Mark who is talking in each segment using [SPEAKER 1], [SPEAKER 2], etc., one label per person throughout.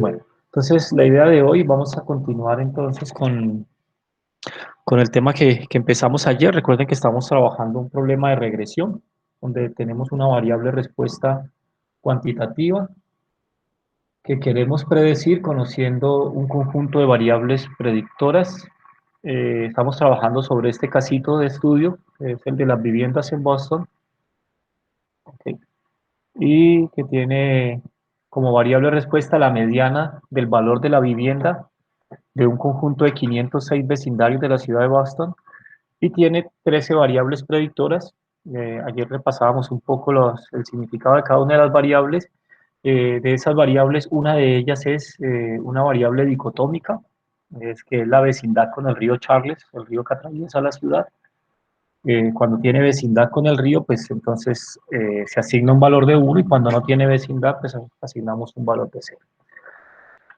[SPEAKER 1] Bueno, entonces la idea de hoy, vamos a continuar entonces con el tema que empezamos ayer. Recuerden que estamos trabajando un problema de regresión, donde tenemos una variable respuesta cuantitativa que queremos predecir conociendo un conjunto de variables predictoras. Estamos trabajando sobre este casito de estudio, que es el de las viviendas en Boston, ¿ok? Y que tiene como variable respuesta la mediana del valor de la vivienda de un conjunto de 506 vecindarios de la ciudad de Boston y tiene 13 variables predictoras. Ayer repasábamos un poco el significado de cada una de las variables. De esas variables, una de ellas es una variable dicotómica, es que es la vecindad con el río Charles, el río que atraviesa la ciudad. Cuando tiene vecindad con el río, pues entonces se asigna un valor de 1 y cuando no tiene vecindad, pues asignamos un valor de 0.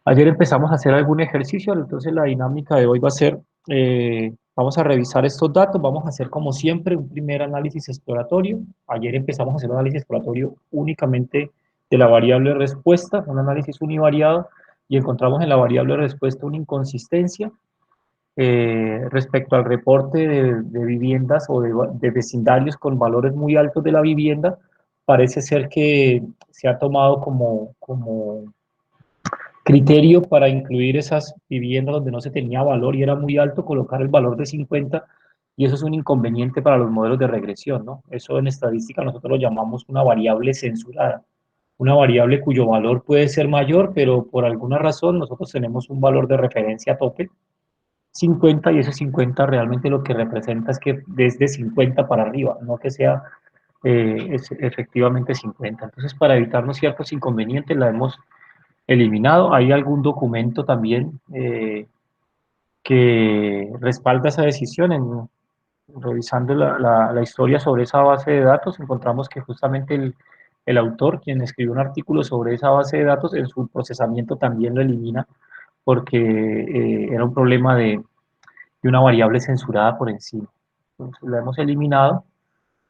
[SPEAKER 1] Ayer empezamos a hacer algún ejercicio, entonces la dinámica de hoy va a ser, vamos a revisar estos datos, vamos a hacer como siempre un primer análisis exploratorio. Ayer empezamos a hacer un análisis exploratorio únicamente de la variable respuesta, un análisis univariado, y encontramos en la variable respuesta una inconsistencia respecto al reporte de viviendas o de vecindarios con valores muy altos de la vivienda. Parece ser que se ha tomado como criterio para incluir esas viviendas donde no se tenía valor y era muy alto, colocar el valor de 50, y eso es un inconveniente para los modelos de regresión, ¿no? Eso en estadística nosotros lo llamamos una variable censurada, una variable cuyo valor puede ser mayor, pero por alguna razón nosotros tenemos un valor de referencia tope, 50, y ese 50 realmente lo que representa es que desde 50 para arriba, no que sea es efectivamente 50. Entonces, para evitarnos ciertos inconvenientes, la hemos eliminado. Hay algún documento también que respalda esa decisión. Revisando la historia sobre esa base de datos, encontramos que justamente el autor, quien escribió un artículo sobre esa base de datos, en su procesamiento también lo elimina porque era un problema de una variable censurada por encima. Entonces, la hemos eliminado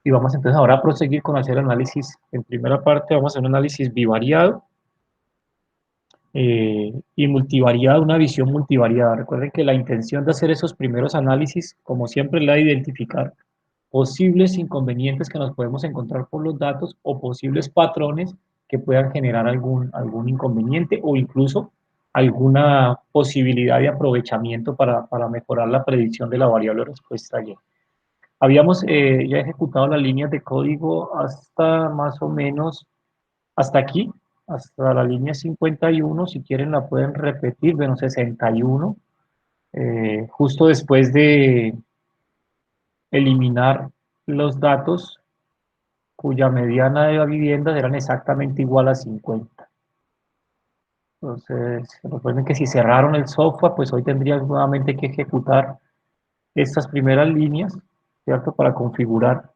[SPEAKER 1] y vamos entonces ahora a proseguir con hacer análisis. En primera parte vamos a hacer un análisis bivariado y multivariada, una visión multivariada. Recuerden que la intención de hacer esos primeros análisis, como siempre, es la de identificar posibles inconvenientes que nos podemos encontrar por los datos o posibles patrones que puedan generar algún inconveniente o incluso alguna posibilidad de aprovechamiento para mejorar la predicción de la variable respuesta Y. Habíamos ya ejecutado las líneas de código hasta más o menos hasta aquí, hasta la línea 51. Si quieren la pueden repetir, bueno, 61, justo después de eliminar los datos cuya mediana de la vivienda eran exactamente igual a 50. Entonces, recuerden que si cerraron el software, pues hoy tendrían nuevamente que ejecutar estas primeras líneas, ¿cierto? Para configurar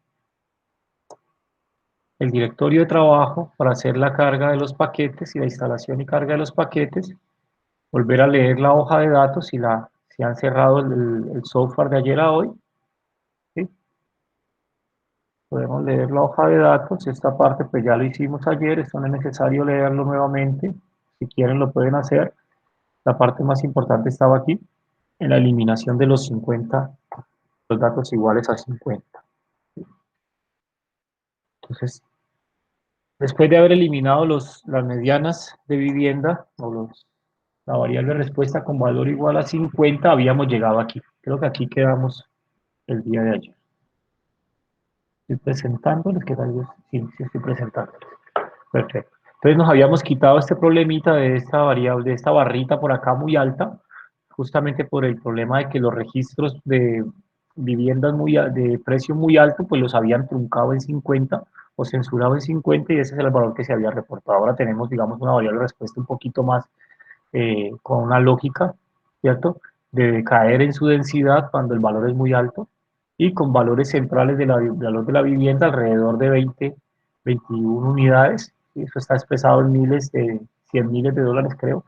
[SPEAKER 1] el directorio de trabajo, para hacer la carga de los paquetes y la instalación y carga de los paquetes, volver a leer la hoja de datos si han cerrado el software de ayer a hoy, ¿sí? Podemos leer la hoja de datos. Esta parte pues ya lo hicimos ayer, esto no es necesario leerlo nuevamente, si quieren lo pueden hacer. La parte más importante estaba aquí, en la eliminación de los 50, los datos iguales a 50. Entonces, después de haber eliminado las medianas de vivienda, la variable respuesta con valor igual a 50, habíamos llegado aquí. Creo que aquí quedamos el día de ayer. Estoy presentándoles, ¿qué tal? Sí, sí estoy presentándoles. Perfecto. Entonces nos habíamos quitado este problemita de esta variable, de esta barrita por acá muy alta, justamente por el problema de que los registros de viviendas de precio muy alto, pues los habían truncado en 50 o censurado en 50 y ese es el valor que se había reportado. Ahora tenemos, digamos, una variable de respuesta un poquito más con una lógica, ¿cierto? De caer en su densidad cuando el valor es muy alto y con valores centrales del valor de la vivienda alrededor de 20, 21 unidades. Y eso está expresado en miles de, 100 miles de dólares, creo.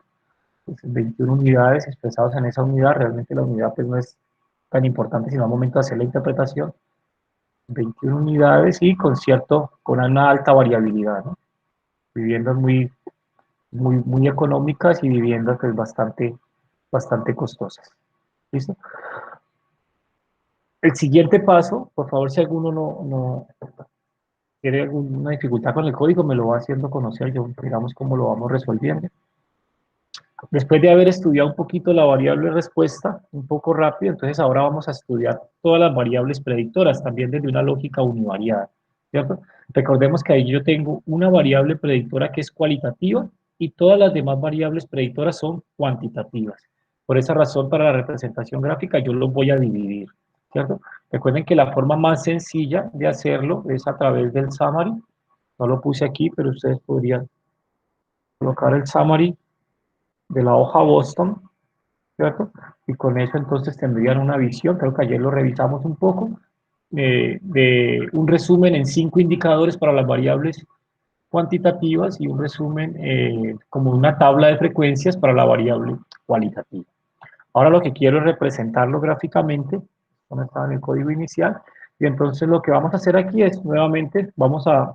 [SPEAKER 1] Entonces, 21 unidades expresados en esa unidad. Realmente la unidad pues no es tan importante, sino al momento de hacer la interpretación. 21 unidades y con una alta variabilidad, ¿no? Viviendas muy muy económicas y viviendas pues bastante costosas. ¿Listo? El siguiente paso, por favor, si alguno no tiene alguna dificultad con el código, me lo va haciendo conocer, yo digamos cómo lo vamos resolviendo. Después de haber estudiado un poquito la variable respuesta, un poco rápido, entonces ahora vamos a estudiar todas las variables predictoras, también desde una lógica univariada, ¿cierto? Recordemos que ahí yo tengo una variable predictora que es cualitativa y todas las demás variables predictoras son cuantitativas. Por esa razón, para la representación gráfica yo los voy a dividir, ¿cierto? Recuerden que la forma más sencilla de hacerlo es a través del summary. No lo puse aquí, pero ustedes podrían colocar el summary de la hoja Boston, ¿cierto? Y con eso entonces tendrían una visión, creo que ayer lo revisamos un poco, de un resumen en 5 indicadores para las variables cuantitativas y un resumen como una tabla de frecuencias para la variable cualitativa. Ahora lo que quiero es representarlo gráficamente, donde estaba en el código inicial, y entonces lo que vamos a hacer aquí es, nuevamente, vamos a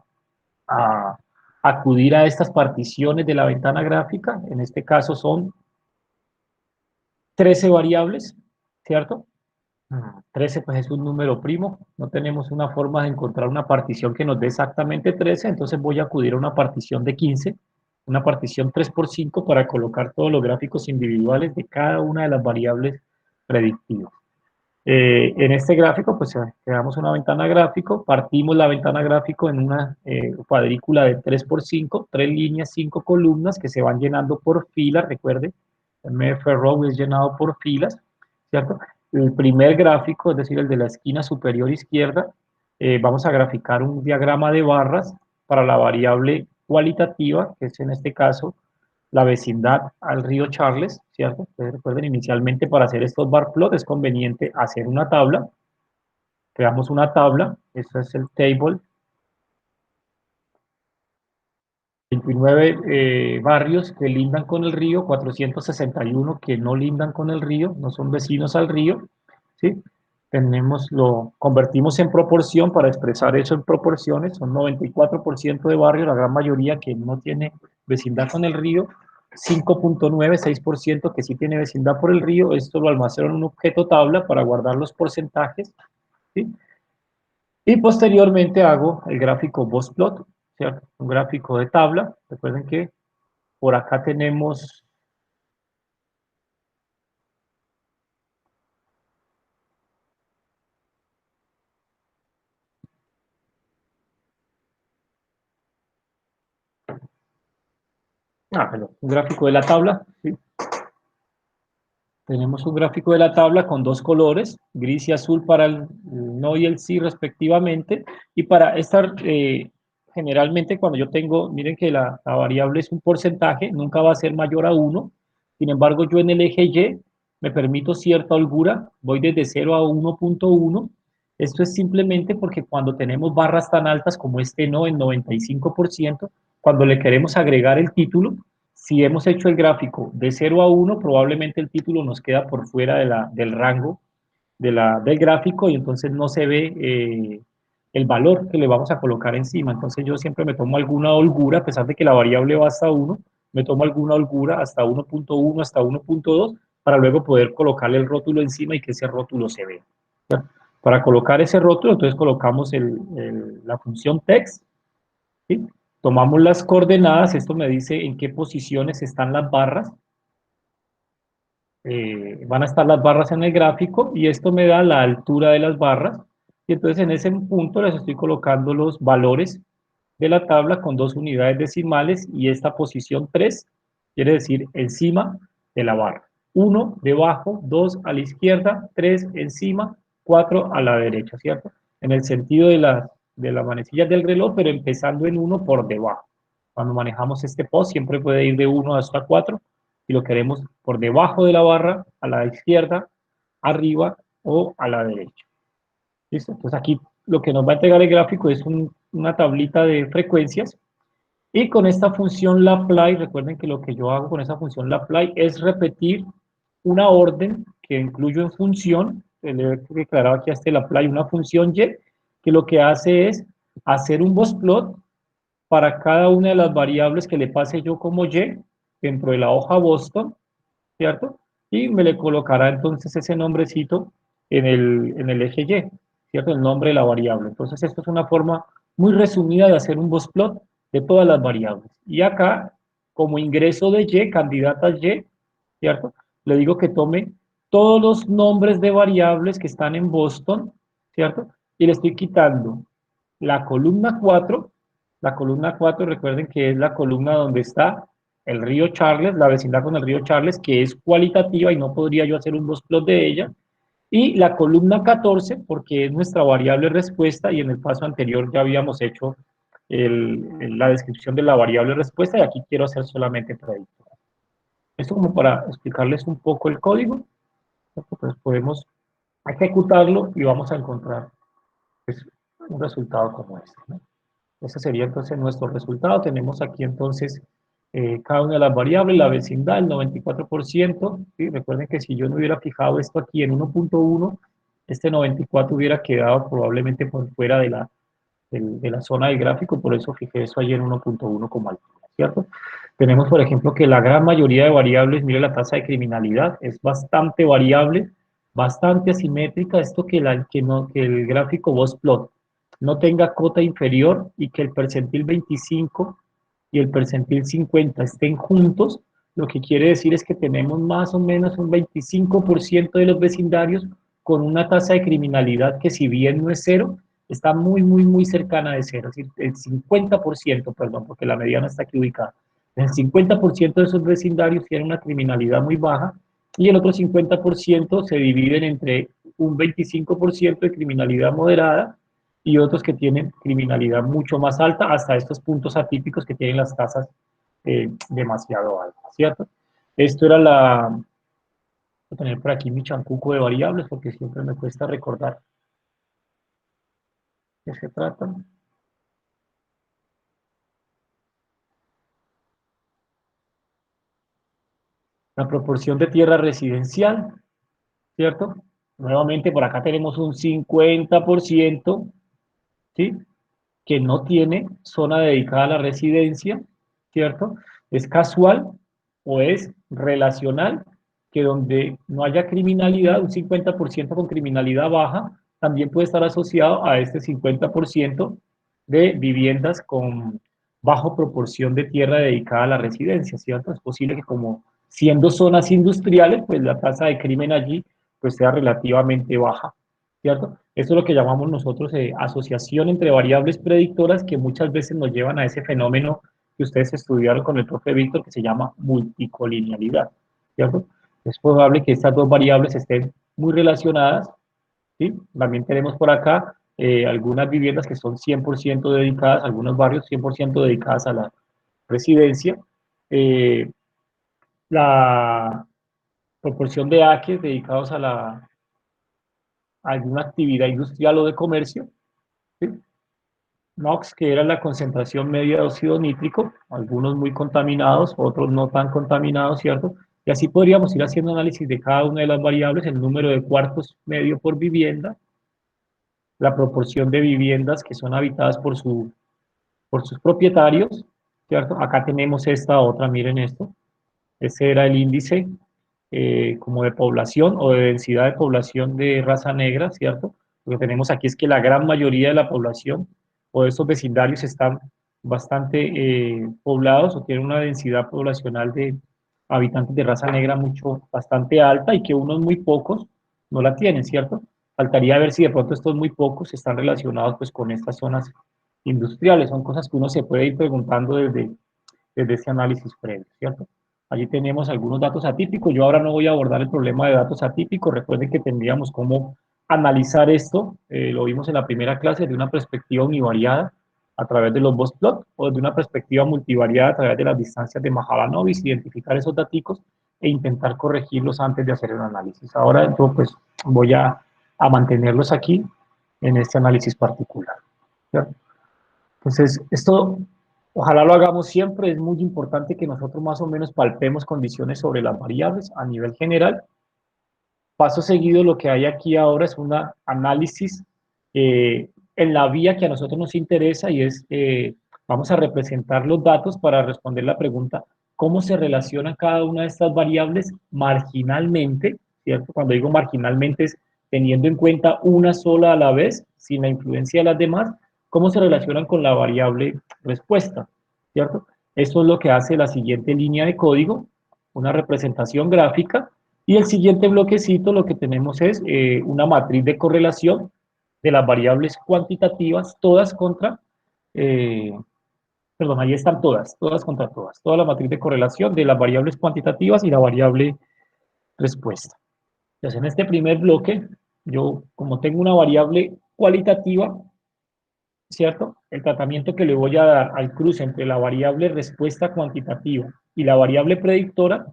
[SPEAKER 1] acudir a estas particiones de la ventana gráfica, en este caso son 13 variables, ¿cierto? 13 pues es un número primo, no tenemos una forma de encontrar una partición que nos dé exactamente 13, entonces voy a acudir a una partición de 15, una partición 3 por 5 para colocar todos los gráficos individuales de cada una de las variables predictivas. En este gráfico, pues creamos una ventana gráfico, partimos la ventana gráfico en una cuadrícula de 3 por 5, 3 líneas, 5 columnas que se van llenando por filas, recuerde, el MF Row es llenado por filas, ¿cierto? El primer gráfico, es decir, el de la esquina superior izquierda, vamos a graficar un diagrama de barras para la variable cualitativa, que es en este caso la vecindad al río Charles, ¿cierto? Ustedes recuerden, inicialmente para hacer estos bar plot es conveniente hacer una tabla, creamos una tabla, este es el table, 29 barrios que lindan con el río, 461 que no lindan con el río, no son vecinos al río, ¿sí? Lo convertimos en proporción para expresar eso en proporciones, son 94% de barrios, la gran mayoría que no tiene vecindad con el río, 5.9, 6% que sí tiene vecindad por el río, esto lo almaceno en un objeto tabla para guardar los porcentajes, ¿sí? Y posteriormente hago el gráfico Bossplot, ¿cierto? Un gráfico de tabla, recuerden que por acá tenemos, un gráfico de la tabla, ¿sí? Tenemos un gráfico de la tabla con dos colores, gris y azul para el no y el sí respectivamente. Y para estar, generalmente cuando yo tengo, miren que la variable es un porcentaje, nunca va a ser mayor a 1. Sin embargo, yo en el eje Y me permito cierta holgura, voy desde 0 a 1.1. Esto es simplemente porque cuando tenemos barras tan altas como este no, en 95%, cuando le queremos agregar el título, si hemos hecho el gráfico de 0 a 1, probablemente el título nos queda por fuera del rango del gráfico y entonces no se ve el valor que le vamos a colocar encima. Entonces yo siempre me tomo alguna holgura, a pesar de que la variable va hasta 1, me tomo alguna holgura hasta 1.1, hasta 1.2, para luego poder colocarle el rótulo encima y que ese rótulo se vea. Para colocar ese rótulo, entonces colocamos la función text, ¿sí? Tomamos las coordenadas, esto me dice en qué posiciones están las barras, van a estar las barras en el gráfico y esto me da la altura de las barras y entonces en ese punto les estoy colocando los valores de la tabla con dos unidades decimales y esta posición 3 quiere decir encima de la barra. 1 debajo, 2 a la izquierda, 3 encima, 4 a la derecha, ¿cierto? En el sentido de las manecillas del reloj, pero empezando en 1 por debajo. Cuando manejamos este post siempre puede ir de 1 hasta 4 y lo queremos por debajo de la barra, a la izquierda, arriba o a la derecha. ¿Listo? Entonces aquí lo que nos va a entregar el gráfico es una tablita de frecuencias y con esta función lapply, recuerden que lo que yo hago con esa función lapply es repetir una orden que incluyo en función, le he declarado aquí a este lapply una función y, que lo que hace es hacer un bossplot para cada una de las variables que le pase yo como Y dentro de la hoja Boston, ¿cierto? Y me le colocará entonces ese nombrecito en el eje Y, ¿cierto? El nombre de la variable. Entonces, esto es una forma muy resumida de hacer un Bootplot de todas las variables. Y acá, como ingreso de Y, candidata Y, ¿cierto? Le digo que tome todos los nombres de variables que están en Boston, ¿cierto? Y le estoy quitando la columna 4. La columna 4, recuerden que es la columna donde está el río Charles, la vecindad con el río Charles, que es cualitativa y no podría yo hacer un plot de ella. Y la columna 14, porque es nuestra variable respuesta, y en el paso anterior ya habíamos hecho la descripción de la variable respuesta, y aquí quiero hacer solamente predictor. Esto como para explicarles un poco el código, pues podemos ejecutarlo y vamos a encontrar pues, un resultado como este, ¿no? Ese sería entonces nuestro resultado. Tenemos aquí entonces cada una de las variables, la vecindad, el 94%. ¿Sí? Recuerden que si yo no hubiera fijado esto aquí en 1.1, este 94 hubiera quedado probablemente por fuera de la zona del gráfico, por eso fijé eso ahí en 1.1 como altura, ¿cierto? Tenemos, por ejemplo, que la gran mayoría de variables, mire la tasa de criminalidad, es bastante variable, bastante asimétrica, esto que el gráfico Bootplot no tenga cota inferior y que el percentil 25 y el percentil 50 estén juntos, lo que quiere decir es que tenemos más o menos un 25% de los vecindarios con una tasa de criminalidad que si bien no es cero, está muy cercana de cero, es decir, el 50%, perdón, porque la mediana está aquí ubicada. El 50% de esos vecindarios tienen una criminalidad muy baja y el otro 50% se dividen entre un 25% de criminalidad moderada y otros que tienen criminalidad mucho más alta, hasta estos puntos atípicos que tienen las tasas demasiado altas, ¿cierto? Esto era voy a tener por aquí mi chancuco de variables porque siempre me cuesta recordar de qué se trata. La proporción de tierra residencial, ¿cierto? Nuevamente por acá tenemos un 50%, ¿sí? Que no tiene zona dedicada a la residencia, ¿cierto? Es casual o es relacional, que donde no haya criminalidad, un 50% con criminalidad baja, también puede estar asociado a este 50% de viviendas con bajo proporción de tierra dedicada a la residencia, ¿cierto? Es posible que como siendo zonas industriales, pues la tasa de crimen allí pues sea relativamente baja, ¿cierto? Esto es lo que llamamos nosotros asociación entre variables predictoras que muchas veces nos llevan a ese fenómeno que ustedes estudiaron con el profe Víctor que se llama multicolinealidad, ¿cierto? Es probable que estas dos variables estén muy relacionadas, ¿sí? También tenemos por acá algunas viviendas que son 100% dedicadas, algunos barrios 100% dedicadas a la residencia. Eh, la proporción de AQs dedicados a alguna actividad industrial o de comercio, ¿sí? NOx, que era la concentración media de óxido nítrico, algunos muy contaminados, otros no tan contaminados, ¿cierto? Y así podríamos ir haciendo análisis de cada una de las variables, el número de cuartos medio por vivienda, la proporción de viviendas que son habitadas por sus propietarios, ¿cierto? Acá tenemos esta otra, miren esto, ese era el índice como de población o de densidad de población de raza negra, ¿cierto? Lo que tenemos aquí es que la gran mayoría de la población o de estos vecindarios están bastante poblados o tienen una densidad poblacional de habitantes de raza negra bastante alta y que unos muy pocos no la tienen, ¿cierto? Faltaría ver si de pronto estos muy pocos están relacionados pues con estas zonas industriales, son cosas que uno se puede ir preguntando desde ese análisis previo, ¿cierto? Allí tenemos algunos datos atípicos. Yo ahora no voy a abordar el problema de datos atípicos. Recuerden que tendríamos cómo analizar esto. Lo vimos en la primera clase de una perspectiva univariada a través de los Bootplot o de una perspectiva multivariada a través de las distancias de Mahalanobis, identificar esos datos e intentar corregirlos antes de hacer el análisis. Ahora yo pues voy a mantenerlos aquí en este análisis particular, ¿cierto? Entonces, esto ojalá lo hagamos siempre. Es muy importante que nosotros más o menos palpemos condiciones sobre las variables a nivel general. Paso seguido, lo que hay aquí ahora es un análisis en la vía que a nosotros nos interesa y es, Vamos a representar los datos para responder la pregunta, ¿cómo se relaciona cada una de estas variables marginalmente? ¿Cierto? Cuando digo marginalmente es teniendo en cuenta una sola a la vez, sin la influencia de las demás, ¿cómo se relacionan con la variable respuesta? ¿Cierto? Eso es lo que hace la siguiente línea de código, una representación gráfica, y el siguiente bloquecito lo que tenemos es una matriz de correlación de las variables cuantitativas, todas contra, eh, perdón, ahí están todas, todas contra todas, toda la matriz de correlación de las variables cuantitativas y la variable respuesta. Entonces, en este primer bloque, yo como tengo una variable cualitativa, ¿cierto? El tratamiento que le voy a dar al cruce entre la variable respuesta cuantitativa y la variable predictora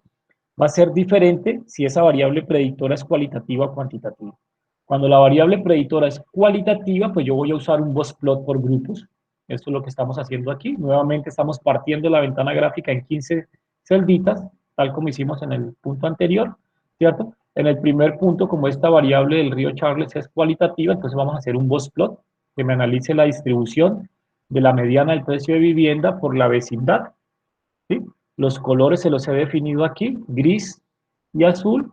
[SPEAKER 1] va a ser diferente si esa variable predictora es cualitativa o cuantitativa. Cuando la variable predictora es cualitativa, pues yo voy a usar un Bossplot por grupos. Esto es lo que estamos haciendo aquí. Nuevamente estamos partiendo la ventana gráfica en 15 celditas, tal como hicimos en el punto anterior, ¿cierto? En el primer punto, como esta variable del río Charles es cualitativa, entonces vamos a hacer un Bossplot que me analice la distribución de la mediana del precio de vivienda por la vecindad, ¿sí? Los colores se los he definido aquí, gris y azul.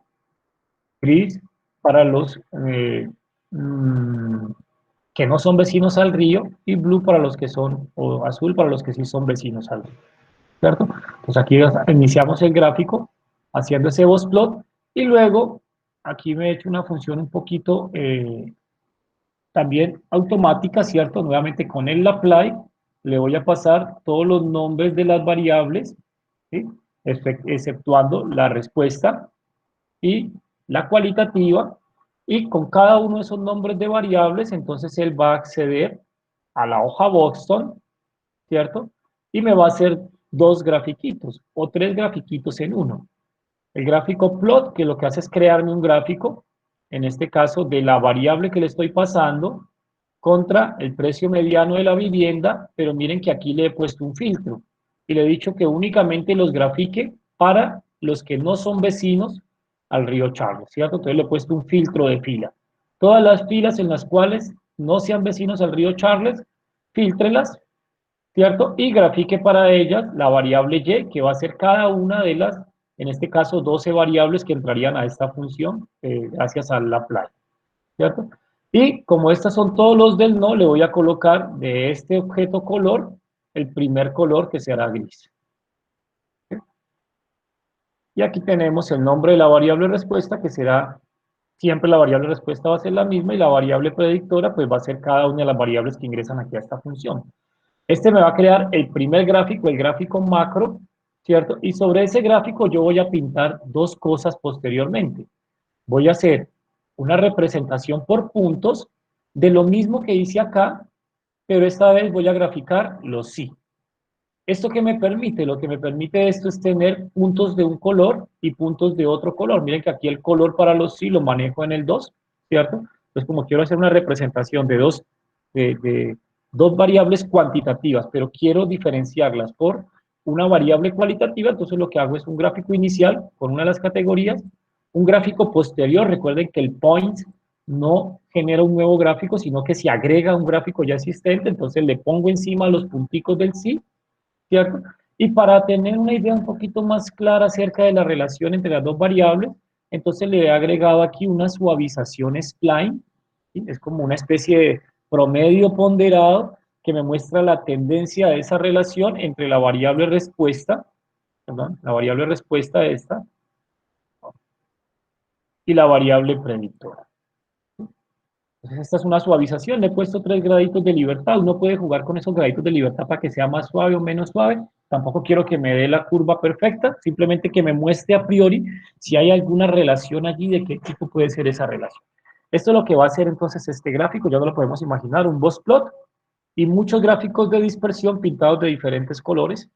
[SPEAKER 1] Gris para los mm, que no son vecinos al río y blue para los que son, o azul para los que sí son vecinos al río, ¿cierto? Pues aquí iniciamos el gráfico haciendo ese boss plot y luego aquí me he hecho una función un poquito también automática, ¿cierto? Nuevamente con el apply le voy a pasar todos los nombres de las variables, ¿sí? Exceptuando la respuesta y la cualitativa, y con cada uno de esos nombres de variables, entonces él va a acceder a la hoja Boston, ¿cierto? Y me va a hacer dos grafiquitos o tres grafiquitos en uno. El gráfico plot, que lo que hace es crearme un gráfico, en este caso de la variable que le estoy pasando, contra el precio mediano de la vivienda, pero miren que aquí le he puesto un filtro y le he dicho que únicamente los grafique para los que no son vecinos al río Charles, ¿cierto? Entonces le he puesto un filtro de fila. Todas las filas en las cuales no sean vecinos al río Charles, filtrelas, ¿cierto? Y grafique para ellas la variable y, que va a ser cada una de las, en este caso, 12 variables que entrarían a esta función gracias a la playa, ¿cierto? Y como estas son todos los del no, le voy a colocar de este objeto color el primer color que será gris. ¿Sí? Y aquí tenemos el nombre de la variable respuesta, que será, siempre la variable respuesta va a ser la misma, y la variable predictora pues va a ser cada una de las variables que ingresan aquí a esta función. Este me va a crear el primer gráfico, el gráfico macro, ¿cierto? Y sobre ese gráfico yo voy a pintar dos cosas posteriormente. Voy a hacer una representación por puntos de lo mismo que hice acá, pero esta vez voy a graficar los sí. ¿Esto qué me permite? Lo que me permite esto es tener puntos de un color y puntos de otro color. Miren que aquí el color para los sí lo manejo en el 2, ¿cierto? Entonces, como quiero hacer una representación de dos variables cuantitativas, pero quiero diferenciarlas por una variable cualitativa, entonces lo que hago es un gráfico inicial con una de las categorías, un gráfico posterior. Recuerden que el point no genera un nuevo gráfico, sino que se agrega un gráfico ya existente, entonces le pongo encima los punticos del sí, ¿cierto? Y para tener una idea un poquito más clara acerca de la relación entre las dos variables, entonces le he agregado aquí una suavización spline, ¿sí? Es como una especie de promedio ponderado que me muestra la tendencia de esa relación entre la variable respuesta, perdón, la variable respuesta esta, y la variable predictora. Entonces esta es una suavización, le he puesto 3 graditos de libertad. Uno puede jugar con esos graditos de libertad para que sea más suave o menos suave. Tampoco quiero que me dé la curva perfecta, simplemente que me muestre a priori si hay alguna relación allí, de qué tipo puede ser esa relación. Esto es lo que va a hacer entonces este gráfico, ya no lo podemos imaginar, un boss plot y muchos gráficos de dispersión pintados de diferentes colores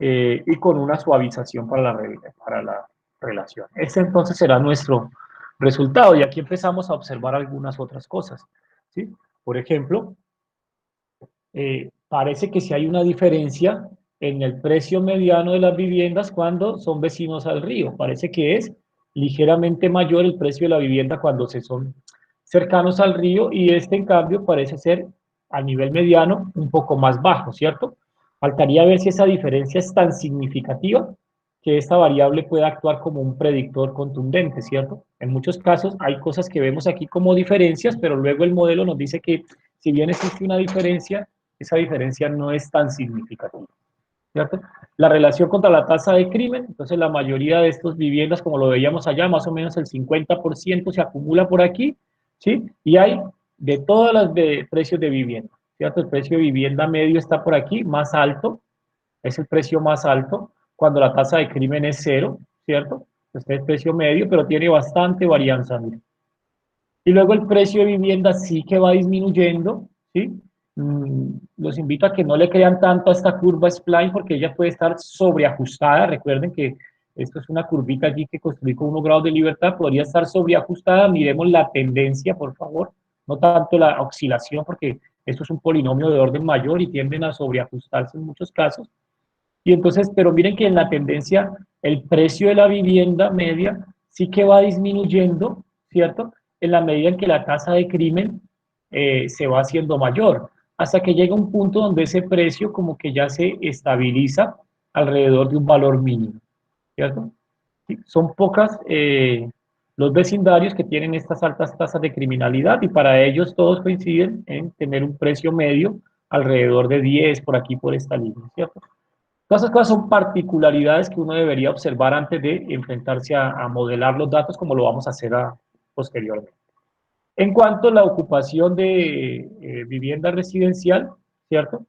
[SPEAKER 1] y con una suavización para la relación. Este entonces será nuestro resultado y aquí empezamos a observar algunas otras cosas, ¿sí? Por ejemplo, parece que si hay una diferencia en el precio mediano de las viviendas cuando son vecinos al río. Parece que es ligeramente mayor el precio de la vivienda cuando se son cercanos al río, y este en cambio parece ser a nivel mediano un poco más bajo, ¿cierto? Faltaría ver si esa diferencia es tan significativa que esta variable pueda actuar como un predictor contundente, ¿cierto? En muchos casos hay cosas que vemos aquí como diferencias, pero luego el modelo nos dice que si bien existe una diferencia, esa diferencia no es tan significativa, ¿cierto? La relación contra la tasa de crimen, entonces la mayoría de estas viviendas, como lo veíamos allá, más o menos el 50% se acumula por aquí, ¿sí? Y hay de todas las de precios de vivienda, ¿cierto? El precio de vivienda medio está por aquí, más alto, es el precio más alto, cuando la tasa de crimen es cero, ¿cierto? Este es el precio medio, pero tiene bastante varianza, mire. Y luego el precio de vivienda sí que va disminuyendo, ¿sí? Los invito a que no le crean tanto a esta curva spline porque ella puede estar sobreajustada. Recuerden que esto es una curvita allí que construí con 1 grado de libertad, podría estar sobreajustada. Miremos la tendencia, por favor, no tanto la oscilación, porque esto es un polinomio de orden mayor y tienden a sobreajustarse en muchos casos. Y entonces, pero miren que en la tendencia el precio de la vivienda media sí que va disminuyendo, ¿cierto? En la medida en que la tasa de crimen se va haciendo mayor, hasta que llega un punto donde ese precio como que ya se estabiliza alrededor de un valor mínimo, ¿cierto? Sí, son pocas los vecindarios que tienen estas altas tasas de criminalidad y para ellos todos coinciden en tener un precio medio alrededor de 10 por aquí, por esta línea, ¿cierto? Todas esas cosas son particularidades que uno debería observar antes de enfrentarse a modelar los datos como lo vamos a hacer posteriormente. En cuanto a la ocupación de vivienda residencial, ¿cierto?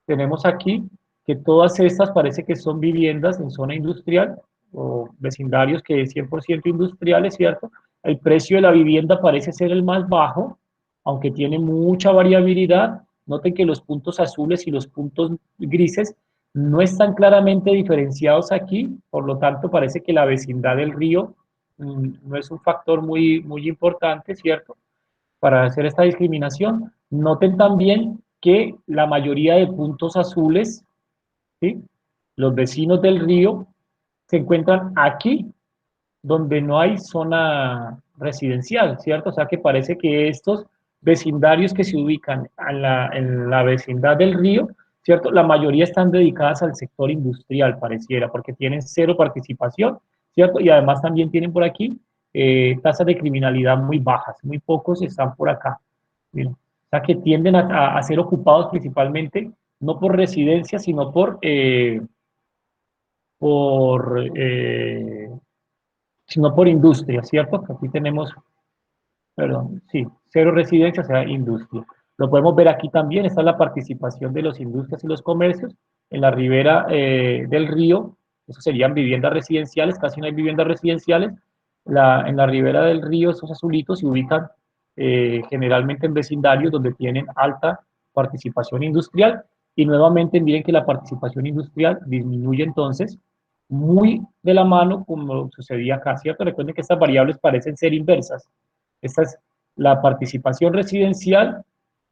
[SPEAKER 1] Tenemos aquí que todas estas parece que son viviendas en zona industrial o vecindarios que es 100% industriales, ¿cierto? El precio de la vivienda parece ser el más bajo, aunque tiene mucha variabilidad. Noten que los puntos azules y los puntos grises no están claramente diferenciados aquí, por lo tanto parece que la vecindad del río no es un factor muy importante, ¿cierto? Para hacer esta discriminación. Noten también que la mayoría de puntos azules, ¿sí? Los vecinos del río, se encuentran aquí, donde no hay zona residencial, ¿cierto? O sea que parece que estos vecindarios que se ubican en la vecindad del río, ¿cierto? La mayoría están dedicadas al sector industrial, pareciera, porque tienen cero participación, ¿cierto? Y además también tienen por aquí tasas de criminalidad muy bajas, muy pocos están por acá. Miren. O sea que tienden a ser ocupados principalmente no por residencia, sino por sino por industria, ¿cierto? Aquí tenemos, perdón, sí, cero residencia, o sea, industria. Lo podemos ver aquí también, está la participación de los industrias y los comercios en la ribera del río, eso serían viviendas residenciales, casi no hay viviendas residenciales, en la ribera del río esos azulitos se ubican generalmente en vecindarios donde tienen alta participación industrial y nuevamente miren que la participación industrial disminuye entonces muy de la mano como sucedía acá, ¿cierto? Recuerden que estas variables parecen ser inversas. Esta es la participación residencial,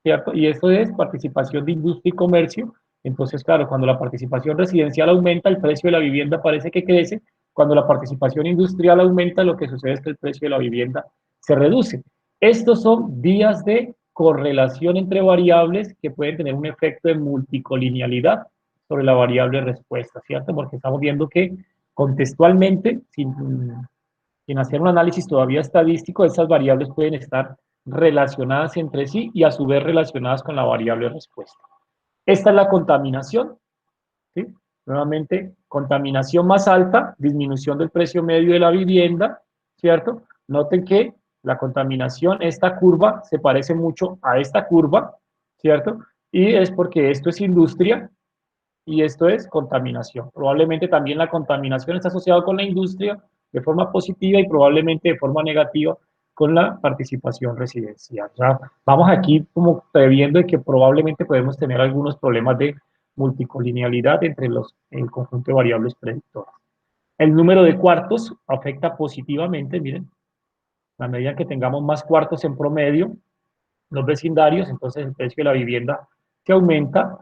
[SPEAKER 1] ¿cierto? Y esto es participación de industria y comercio. Entonces, claro, cuando la participación residencial aumenta, el precio de la vivienda parece que crece. Cuando la participación industrial aumenta, lo que sucede es que el precio de la vivienda se reduce. Estos son vías de correlación entre variables que pueden tener un efecto de multicolinealidad sobre la variable respuesta, ¿cierto? Porque estamos viendo que contextualmente, sin hacer un análisis todavía estadístico, estas variables pueden estar relacionadas entre sí y a su vez relacionadas con la variable respuesta. Esta es la contaminación, ¿sí? Nuevamente, contaminación más alta, disminución del precio medio de la vivienda, ¿cierto? Noten que la contaminación, esta curva se parece mucho a esta curva, ¿cierto? Y es porque esto es industria, y esto es contaminación. Probablemente también la contaminación está asociada con la industria de forma positiva y probablemente de forma negativa con la participación residencial. O sea, vamos aquí como previendo de que probablemente podemos tener algunos problemas de multicolinealidad entre el conjunto de variables predictoras. El número de cuartos afecta positivamente, miren, a medida que tengamos más cuartos en promedio, los vecindarios, entonces el precio de la vivienda se aumenta.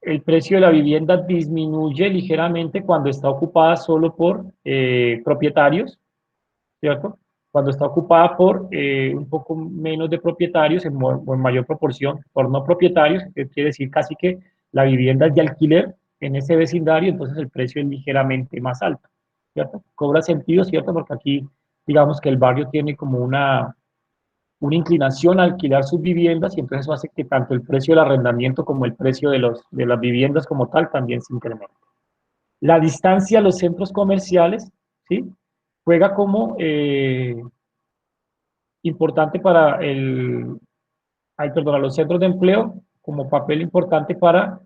[SPEAKER 1] El precio de la vivienda disminuye ligeramente cuando está ocupada solo por propietarios, ¿cierto? Cuando está ocupada por un poco menos de propietarios, en mayor proporción por no propietarios, que quiere decir casi que la vivienda es de alquiler en ese vecindario, entonces el precio es ligeramente más alto, ¿cierto? Cobra sentido, ¿cierto? Porque aquí, digamos que el barrio tiene como una inclinación a alquilar sus viviendas y entonces eso hace que tanto el precio del arrendamiento como el precio de las viviendas como tal también se incremente. La distancia a los centros comerciales, ¿sí? Juega como importante para los centros de empleo, como papel importante para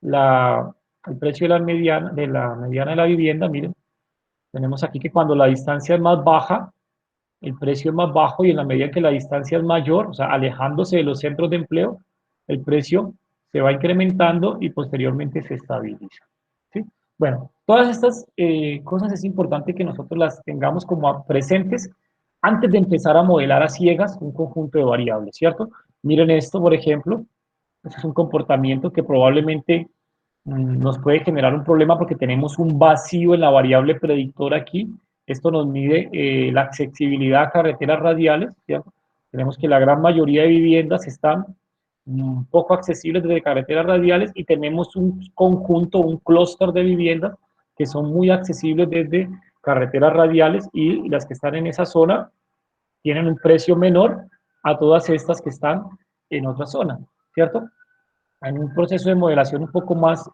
[SPEAKER 1] el precio de la mediana de la vivienda. Miren, tenemos aquí que cuando la distancia es más baja, el precio es más bajo y en la medida que la distancia es mayor, o sea, alejándose de los centros de empleo, el precio se va incrementando y posteriormente se estabiliza. ¿Sí? Bueno, todas estas cosas es importante que nosotros las tengamos como presentes antes de empezar a modelar a ciegas un conjunto de variables, ¿cierto? Miren esto, por ejemplo, este es un comportamiento que probablemente nos puede generar un problema porque tenemos un vacío en la variable predictora aquí. Esto nos mide la accesibilidad a carreteras radiales, ¿cierto? Tenemos que la gran mayoría de viviendas están poco accesibles desde carreteras radiales y tenemos un conjunto, un clúster de viviendas que son muy accesibles desde carreteras radiales y las que están en esa zona tienen un precio menor a todas estas que están en otra zona, ¿cierto? En un proceso de modelación un poco más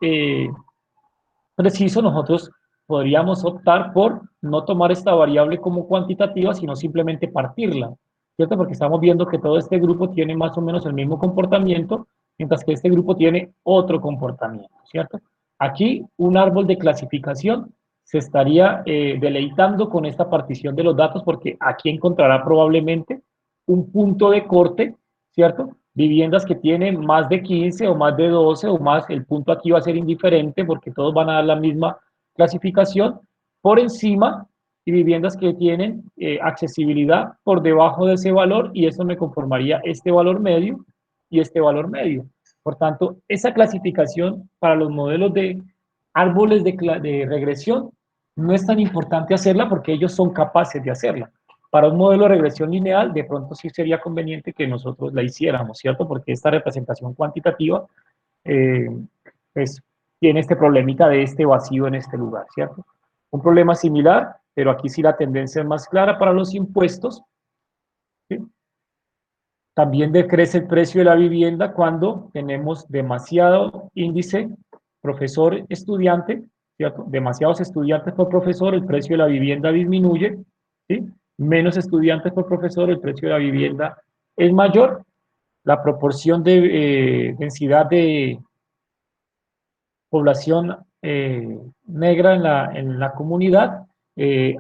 [SPEAKER 1] preciso, nosotros podríamos optar por no tomar esta variable como cuantitativa, sino simplemente partirla, ¿cierto? Porque estamos viendo que todo este grupo tiene más o menos el mismo comportamiento, mientras que este grupo tiene otro comportamiento, ¿cierto? Aquí un árbol de clasificación se estaría deleitando con esta partición de los datos porque aquí encontrará probablemente un punto de corte, ¿cierto? Viviendas que tienen más de 15 o más de 12 o más, el punto aquí va a ser indiferente porque todos van a dar la misma clasificación por encima y viviendas que tienen accesibilidad por debajo de ese valor y eso me conformaría este valor medio y este valor medio. Por tanto, esa clasificación para los modelos de árboles de regresión no es tan importante hacerla porque ellos son capaces de hacerla. Para un modelo de regresión lineal, de pronto sí sería conveniente que nosotros la hiciéramos, ¿cierto? Porque esta representación cuantitativa, eh, pues, tiene este problemita de este vacío en este lugar, ¿cierto? Un problema similar, pero aquí sí la tendencia es más clara para los impuestos, ¿sí? También decrece el precio de la vivienda cuando tenemos demasiado índice profesor-estudiante, ¿cierto? Demasiados estudiantes por profesor, el precio de la vivienda disminuye, ¿sí? Menos estudiantes por profesor, el precio de la vivienda es mayor, la proporción de densidad de población negra en la comunidad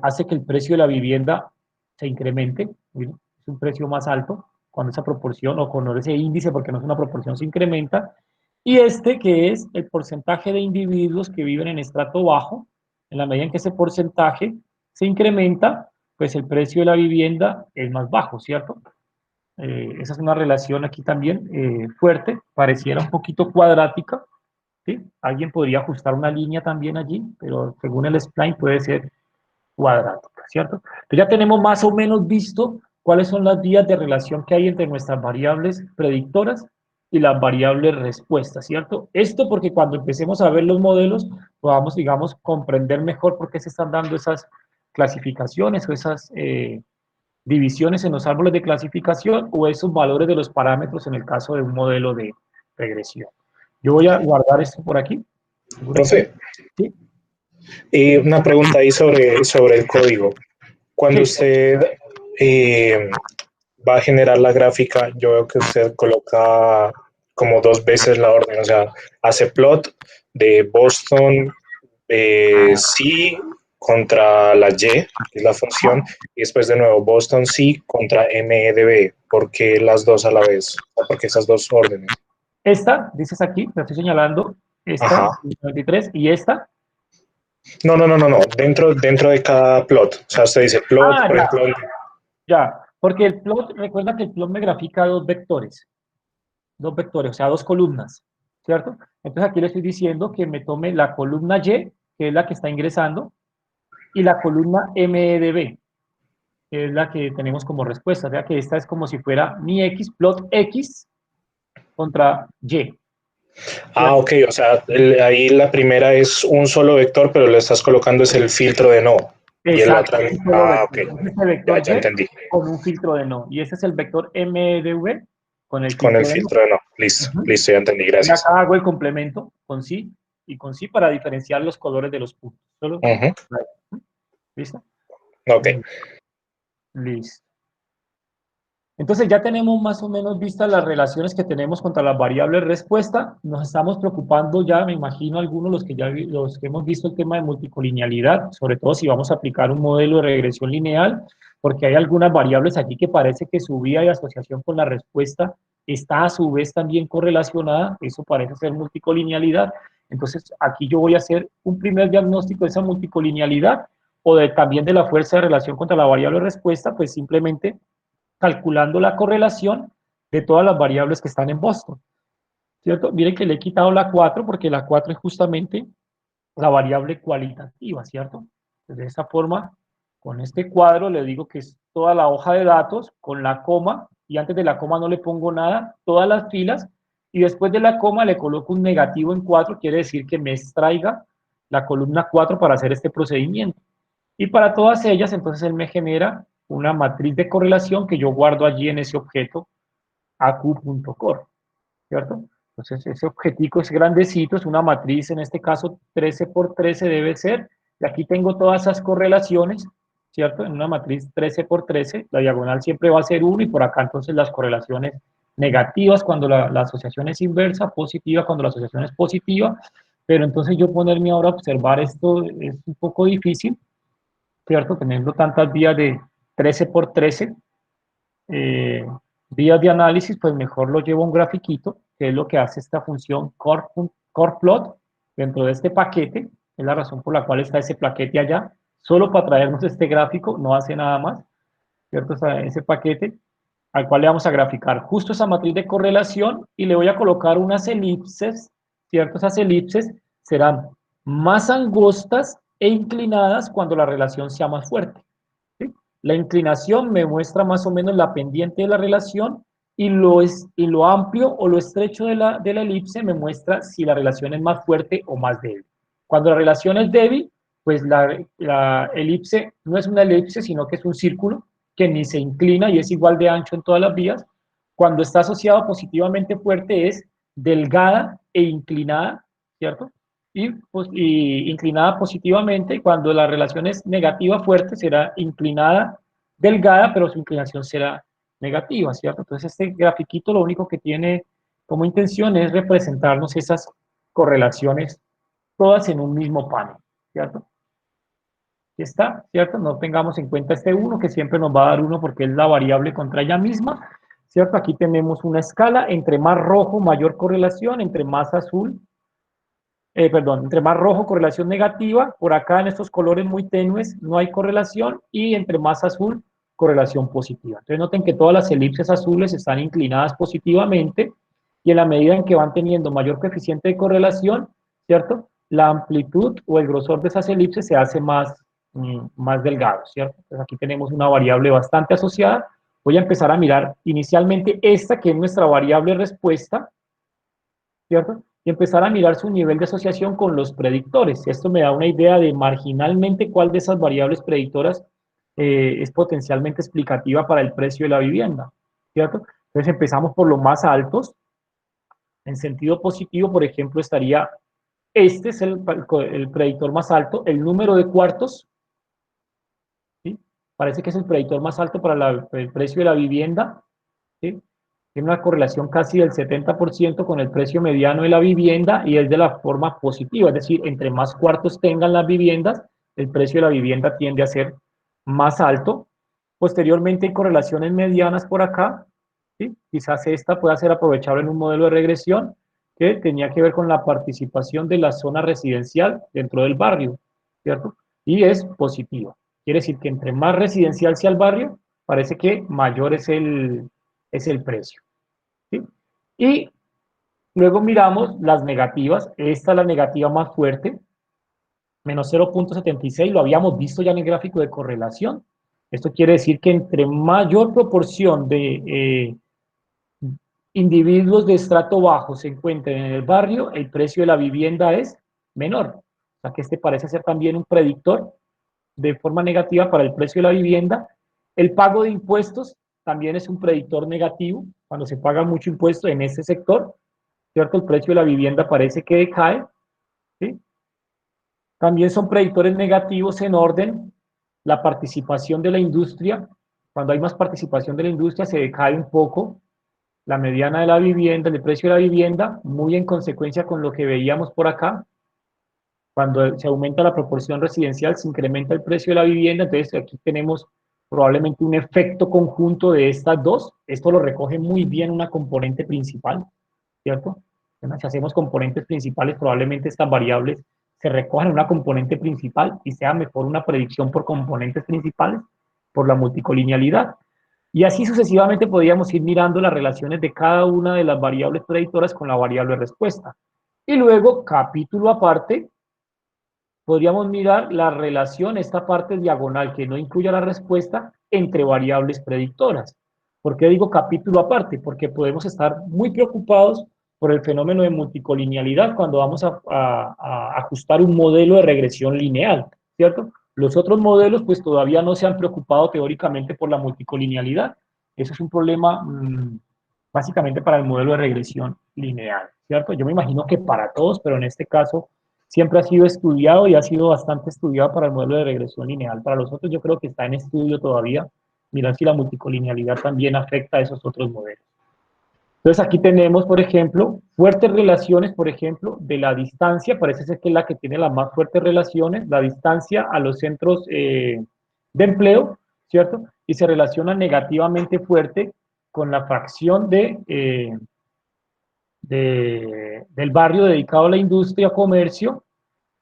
[SPEAKER 1] hace que el precio de la vivienda se incremente, ¿sí? Es un precio más alto cuando esa proporción o con ese índice, porque no es una proporción, se incrementa. Y este que es el porcentaje de individuos que viven en estrato bajo, en la medida en que ese porcentaje se incrementa, pues el precio de la vivienda es más bajo, ¿cierto? Esa es una relación aquí también fuerte, pareciera un poquito cuadrática, ¿sí? Alguien podría ajustar una línea también allí, pero según el spline puede ser cuadrática, ¿cierto? Entonces ya tenemos más o menos visto cuáles son las vías de relación que hay entre nuestras variables predictoras y las variables respuestas, ¿cierto? Esto porque cuando empecemos a ver los modelos podamos, digamos, comprender mejor por qué se están dando esas clasificaciones o esas divisiones en los árboles de clasificación o esos valores de los parámetros en el caso de un modelo de regresión. Yo voy a guardar esto por aquí.
[SPEAKER 2] Profe,
[SPEAKER 1] ¿Sí?
[SPEAKER 2] una pregunta ahí sobre el código. Cuando
[SPEAKER 1] Sí.
[SPEAKER 2] usted va a generar la gráfica, yo veo que usted coloca como dos veces la orden, o sea, hace plot de Boston C contra la Y, que es la función, y después de nuevo Boston C contra MEDB. ¿Por qué las dos a la vez? ¿Por qué esas dos órdenes?
[SPEAKER 1] Esta, dices aquí, te estoy señalando, esta,
[SPEAKER 2] Ajá.
[SPEAKER 1] 93, y esta.
[SPEAKER 2] No, no, no, no, no. Dentro de cada plot. O sea, usted dice plot,
[SPEAKER 1] Ah,
[SPEAKER 2] por
[SPEAKER 1] ya,
[SPEAKER 2] ejemplo.
[SPEAKER 1] ya. Porque el plot, recuerda que el plot me grafica dos vectores, o sea, dos columnas, ¿cierto? Entonces aquí le estoy diciendo que me tome la columna Y, que es la que está ingresando, y la columna MEDB, que es la que tenemos como respuesta. O sea, que esta es como si fuera mi X, plot X contra Y.
[SPEAKER 2] Ah, ok, o sea, ahí la primera es un solo vector, pero le estás colocando es el filtro de no. Y el
[SPEAKER 1] Exacto,
[SPEAKER 2] otro,
[SPEAKER 1] es un solo
[SPEAKER 2] ah, ok,
[SPEAKER 1] vector. Es este
[SPEAKER 2] ya,
[SPEAKER 1] vector
[SPEAKER 2] ya
[SPEAKER 1] Y
[SPEAKER 2] entendí.
[SPEAKER 1] con un filtro de no. Y ese es el vector MDV con el
[SPEAKER 2] Con el
[SPEAKER 1] filtro de no.
[SPEAKER 2] filtro de no. Listo,
[SPEAKER 1] Ujú.
[SPEAKER 2] listo, ya entendí,
[SPEAKER 1] Y
[SPEAKER 2] gracias.
[SPEAKER 1] acá hago el complemento con sí y con sí para diferenciar los colores de los puntos. Solo,
[SPEAKER 2] Ujú,
[SPEAKER 1] ¿listo?
[SPEAKER 2] ok,
[SPEAKER 1] Mm, listo. Entonces ya tenemos más o menos vistas las relaciones que tenemos contra las variables respuesta. Nos estamos preocupando ya, me imagino, algunos los que los que hemos visto el tema de multicolinealidad, sobre todo si vamos a aplicar un modelo de regresión lineal, porque hay algunas variables aquí que parece que su vía de asociación con la respuesta está a su vez también correlacionada. Eso parece ser multicolinealidad. Entonces aquí yo voy a hacer un primer diagnóstico de esa multicolinealidad o también de la fuerza de relación contra la variable respuesta, pues simplemente calculando la correlación de todas las variables que están en Boston, ¿cierto? Miren que le he quitado la 4 porque la 4 es justamente la variable cualitativa, ¿cierto? Entonces, de esa forma, con este cuadro le digo que es toda la hoja de datos con la coma, y antes de la coma no le pongo nada, todas las filas, y después de la coma le coloco un negativo en 4, quiere decir que me extraiga la columna 4 para hacer este procedimiento. Y para todas ellas, entonces él me genera una matriz de correlación que yo guardo allí en ese objeto aq.core, ¿cierto? Entonces ese objetico es grandecito, es una matriz, en este caso 13 por 13 debe ser, y aquí tengo todas esas correlaciones, ¿cierto? En una matriz 13 por 13, la diagonal siempre va a ser 1 y por acá entonces las correlaciones negativas cuando la asociación es inversa, positiva cuando la asociación es positiva, pero entonces yo ponerme ahora a observar esto es un poco difícil, ¿cierto? Teniendo tantas vías de 13 por 13 eh, vías de análisis, pues mejor lo llevo a un grafiquito, que es lo que hace esta función core plot dentro de este paquete, es la razón por la cual está ese paquete allá, solo para traernos este gráfico, no hace nada más, ¿cierto? O sea, ese paquete al cual le vamos a graficar justo esa matriz de correlación y le voy a colocar unas elipses, ¿cierto? Esas elipses serán más angostas e inclinadas cuando la relación sea más fuerte. ¿Sí? La inclinación me muestra más o menos la pendiente de la relación y lo amplio o lo estrecho de la elipse me muestra si la relación es más fuerte o más débil. Cuando la relación es débil, pues la elipse no es una elipse, sino que es un círculo que ni se inclina y es igual de ancho en todas las vías. Cuando está asociado positivamente fuerte es delgada e inclinada, ¿cierto? Y inclinada positivamente, y cuando la relación es negativa fuerte, será inclinada delgada, pero su inclinación será negativa, ¿cierto? Entonces este grafiquito lo único que tiene como intención es representarnos esas correlaciones todas en un mismo panel, ¿cierto? Aquí está, ¿cierto? No tengamos en cuenta este 1, que siempre nos va a dar 1 porque es la variable contra ella misma, ¿cierto? Aquí tenemos una escala, entre más rojo, mayor correlación, entre más azul, perdón, entre más rojo, correlación negativa, por acá en estos colores muy tenues no hay correlación, y entre más azul, correlación positiva. Entonces noten que todas las elipses azules están inclinadas positivamente, y en la medida en que van teniendo mayor coeficiente de correlación, ¿cierto? La amplitud o el grosor de esas elipses se hace más, más delgado, ¿cierto? Entonces aquí tenemos una variable bastante asociada. Voy a empezar a mirar inicialmente esta, que es nuestra variable respuesta, ¿cierto? Y empezar a mirar su nivel de asociación con los predictores. Esto me da una idea de marginalmente cuál de esas variables predictoras es potencialmente explicativa para el precio de la vivienda, ¿cierto? Entonces empezamos por los más altos. En sentido positivo, por ejemplo, estaría, este es el predictor más alto, el número de cuartos, ¿sí? Parece que es el predictor más alto para el precio de la vivienda, ¿sí? Tiene una correlación casi del 70% con el precio mediano de la vivienda y es de la forma positiva, es decir, entre más cuartos tengan las viviendas, el precio de la vivienda tiende a ser más alto. Posteriormente hay correlaciones medianas por acá, ¿sí? Quizás esta pueda ser aprovechable en un modelo de regresión que tenía que ver con la participación de la zona residencial dentro del barrio, ¿cierto? Y es positiva. Quiere decir que entre más residencial sea el barrio, parece que mayor es el precio. ¿Sí? Y luego miramos las negativas. Esta es la negativa más fuerte, menos 0,76. Lo habíamos visto ya en el gráfico de correlación. Esto quiere decir que entre mayor proporción de individuos de estrato bajo se encuentren en el barrio, el precio de la vivienda es menor. O sea que este parece ser también un predictor de forma negativa para el precio de la vivienda. El pago de impuestos también es un predictor negativo. Cuando se paga mucho impuesto en ese sector, ¿cierto? El precio de la vivienda parece que decae, ¿sí? También son predictores negativos en orden la participación de la industria. Cuando hay más participación de la industria se decae un poco la mediana de la vivienda, el precio de la vivienda, muy en consecuencia con lo que veíamos por acá. Cuando se aumenta la proporción residencial, se incrementa el precio de la vivienda, entonces aquí tenemos probablemente un efecto conjunto de estas dos. Esto lo recoge muy bien una componente principal, ¿cierto? Si hacemos componentes principales, probablemente estas variables se recojan en una componente principal y sea mejor una predicción por componentes principales, por la multicolinealidad. Y así sucesivamente podríamos ir mirando las relaciones de cada una de las variables predictoras con la variable respuesta. Y luego, capítulo aparte, podríamos mirar la relación, esta parte diagonal que no incluye la respuesta, entre variables predictoras. ¿Por qué digo capítulo aparte? Porque podemos estar muy preocupados por el fenómeno de multicolinealidad cuando vamos a ajustar un modelo de regresión lineal, ¿cierto? Los otros modelos pues todavía no se han preocupado teóricamente por la multicolinealidad. Eso es un problema básicamente para el modelo de regresión lineal, ¿cierto? Yo me imagino que para todos, pero en este caso siempre ha sido estudiado y ha sido bastante estudiado para el modelo de regresión lineal. Para los otros yo creo que está en estudio todavía, mirar si la multicolinealidad también afecta a esos otros modelos. Entonces aquí tenemos, por ejemplo, fuertes relaciones, por ejemplo, de la distancia, parece ser que es la que tiene las más fuertes relaciones, la distancia a los centros de empleo, ¿cierto? Y se relaciona negativamente fuerte con la fracción del barrio dedicado a la industria, comercio,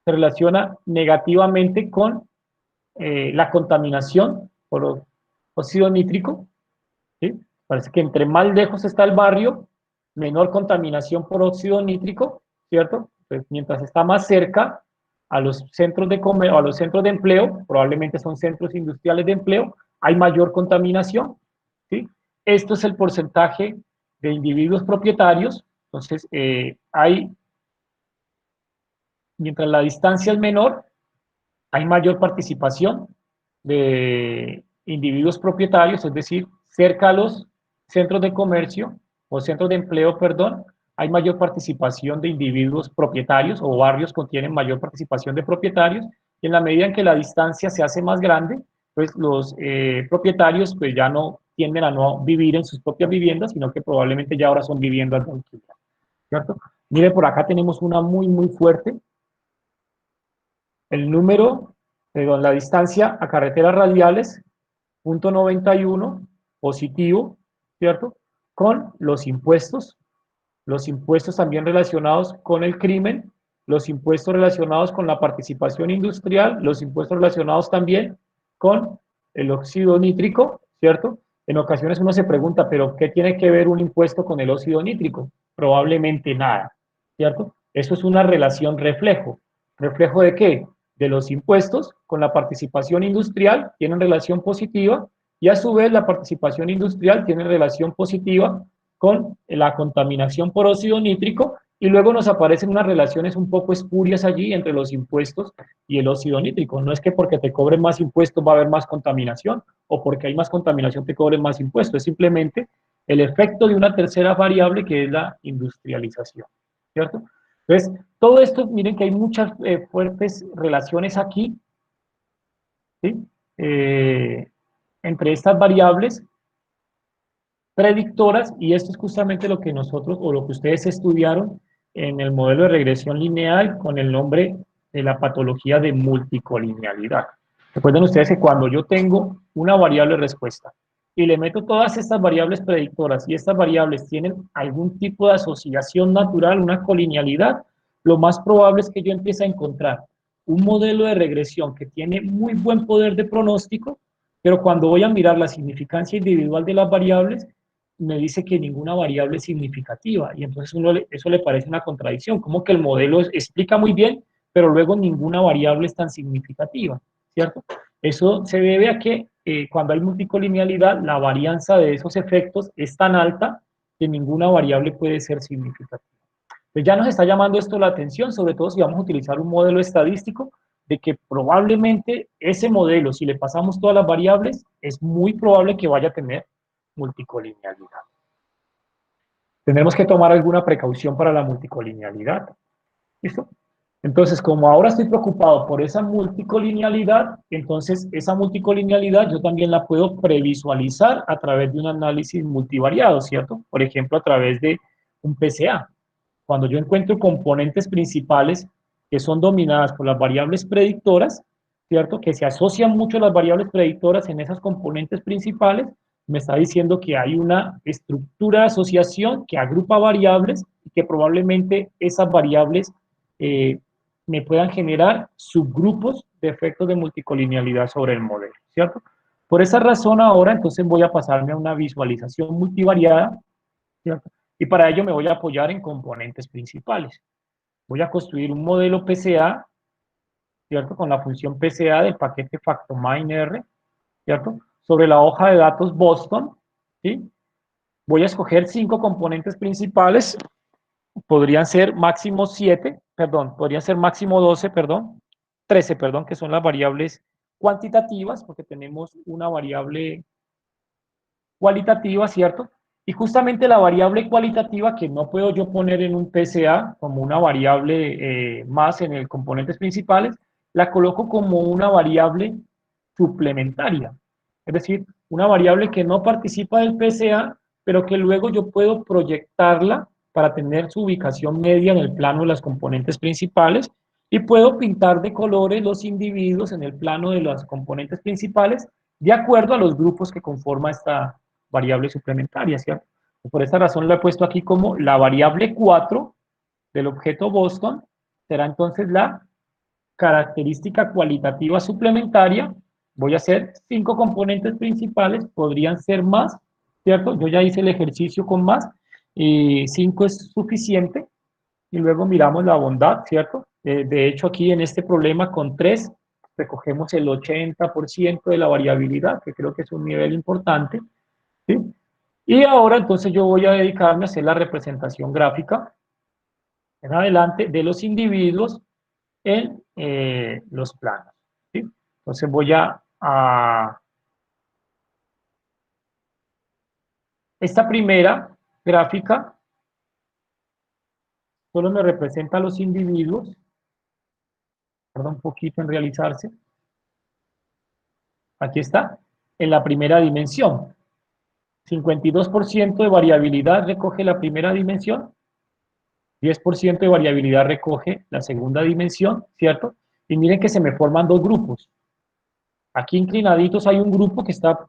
[SPEAKER 1] se relaciona negativamente con la contaminación por óxido nítrico, ¿sí? Parece que entre más lejos está el barrio, menor contaminación por óxido nítrico, ¿cierto? Pues mientras está más cerca a los centros de comercio, a los centros de empleo, probablemente son centros industriales de empleo, hay mayor contaminación, ¿sí? Esto es el porcentaje de individuos propietarios, entonces mientras la distancia es menor, hay mayor participación de individuos propietarios, es decir, cerca a los centros de comercio o centros de empleo, perdón, hay mayor participación de individuos propietarios o barrios contienen mayor participación de propietarios y en la medida en que la distancia se hace más grande, pues los propietarios pues ya no tienden a no vivir en sus propias viviendas, sino que probablemente ya ahora son viviendas de alquiler, ¿cierto? Mire, por acá tenemos una muy, muy fuerte, el número, perdón, la distancia a carreteras radiales, 0.91, positivo, ¿cierto? Con los impuestos también relacionados con el crimen, los impuestos relacionados con la participación industrial, los impuestos relacionados también con el óxido nítrico, ¿cierto? En ocasiones uno se pregunta, ¿pero qué tiene que ver un impuesto con el óxido nítrico? Probablemente nada, ¿cierto? Eso es una relación reflejo. ¿Reflejo de qué? De los impuestos con la participación industrial tienen relación positiva y a su vez la participación industrial tiene relación positiva con la contaminación por óxido nítrico y luego nos aparecen unas relaciones un poco espurias allí entre los impuestos y el óxido nítrico. No es que porque te cobren más impuestos va a haber más contaminación o porque hay más contaminación te cobren más impuestos, es simplemente el efecto de una tercera variable que es la industrialización, ¿cierto? Entonces, todo esto, miren que hay muchas fuertes relaciones aquí, ¿sí? Eh, entre estas variables predictoras, y esto es justamente lo que nosotros o lo que ustedes estudiaron en el modelo de regresión lineal con el nombre de la patología de multicolinealidad. Recuerden ustedes que cuando yo tengo una variable respuesta y le meto todas estas variables predictoras y estas variables tienen algún tipo de asociación natural, una colinealidad, lo más probable es que yo empiece a encontrar un modelo de regresión que tiene muy buen poder de pronóstico, pero cuando voy a mirar la significancia individual de las variables, me dice que ninguna variable es significativa y entonces eso le parece una contradicción, como que el modelo explica muy bien, pero luego ninguna variable es tan significativa, ¿cierto? Eso se debe a que cuando hay multicolinealidad, la varianza de esos efectos es tan alta que ninguna variable puede ser significativa. Entonces ya nos está llamando esto la atención, sobre todo si vamos a utilizar un modelo estadístico, de que probablemente ese modelo, si le pasamos todas las variables, es muy probable que vaya a tener multicolinealidad. Tendremos que tomar alguna precaución para la multicolinealidad. ¿Listo? Entonces, como ahora estoy preocupado por esa multicolinealidad, entonces esa multicolinealidad yo también la puedo previsualizar a través de un análisis multivariado, ¿cierto? Por ejemplo, a través de un PCA. Cuando yo encuentro componentes principales que son dominadas por las variables predictoras, ¿cierto? Que se asocian mucho las variables predictoras en esas componentes principales, me está diciendo que hay una estructura de asociación que agrupa variables y que probablemente esas variables eh, me puedan generar subgrupos de efectos de multicolinealidad sobre el modelo, ¿cierto? Por esa razón ahora entonces voy a pasarme a una visualización multivariada, ¿cierto? Y para ello me voy a apoyar en componentes principales. Voy a construir un modelo PCA, ¿cierto? Con la función PCA del paquete FactoMineR, ¿cierto? Sobre la hoja de datos Boston, ¿sí? Voy a escoger 5 componentes principales, podrían ser máximo 7, perdón, podrían ser máximo 12, perdón, 13, perdón, que son las variables cuantitativas, porque tenemos una variable cualitativa, ¿cierto? Y justamente la variable cualitativa que no puedo yo poner en un PCA como una variable más en el componentes principales, la coloco como una variable suplementaria. Es decir, una variable que no participa del PCA, pero que luego yo puedo proyectarla para tener su ubicación media en el plano de las componentes principales y puedo pintar de colores los individuos en el plano de las componentes principales de acuerdo a los grupos que conforma esta variable suplementaria, ¿cierto? Por esta razón la he puesto aquí como la variable 4 del objeto Boston, será entonces la característica cualitativa suplementaria. Voy a hacer 5 componentes principales, podrían ser más, ¿cierto? Yo ya hice el ejercicio con más, 5 es suficiente, y luego miramos la bondad, ¿cierto? De hecho, aquí en este problema con 3 recogemos el 80% de la variabilidad, que creo que es un nivel importante, ¿sí? Y ahora entonces yo voy a dedicarme a hacer la representación gráfica en adelante de los individuos en los planos, ¿sí? Entonces voy a esta primera gráfica solo me representa a los individuos, tarda un poquito en realizarse, aquí está, en la primera dimensión. 52% de variabilidad recoge la primera dimensión, 10% de variabilidad recoge la segunda dimensión, ¿cierto? Y miren que se me forman dos grupos. Aquí inclinaditos hay un grupo que está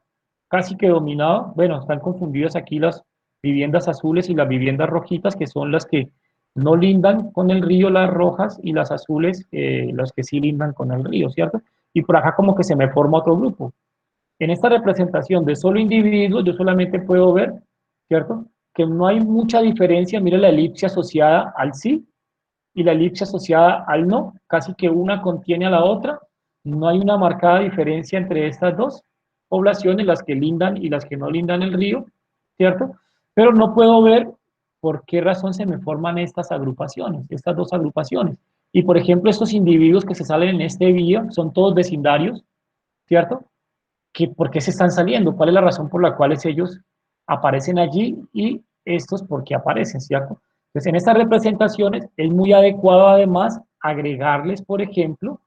[SPEAKER 1] casi que dominado, bueno, están confundidas aquí las viviendas azules y las viviendas rojitas, que son las que no lindan con el río, las rojas, y las azules, las que sí lindan con el río, ¿cierto? Y por acá como que se me forma otro grupo. En esta representación de solo individuos, yo solamente puedo ver, ¿cierto? Que no hay mucha diferencia, mire la elipse asociada al sí y la elipse asociada al no, casi que una contiene a la otra, no hay una marcada diferencia entre estas dos poblaciones, las que lindan y las que no lindan el río, ¿cierto? Pero no puedo ver por qué razón se me forman estas agrupaciones, estas dos agrupaciones. Y por ejemplo, estos individuos que se salen en este vídeo son todos vecindarios, ¿cierto? ¿Por qué se están saliendo? ¿Cuál es la razón por la cual ellos aparecen allí y estos por qué aparecen, ¿cierto? Entonces, en estas representaciones es muy adecuado además agregarles, por ejemplo,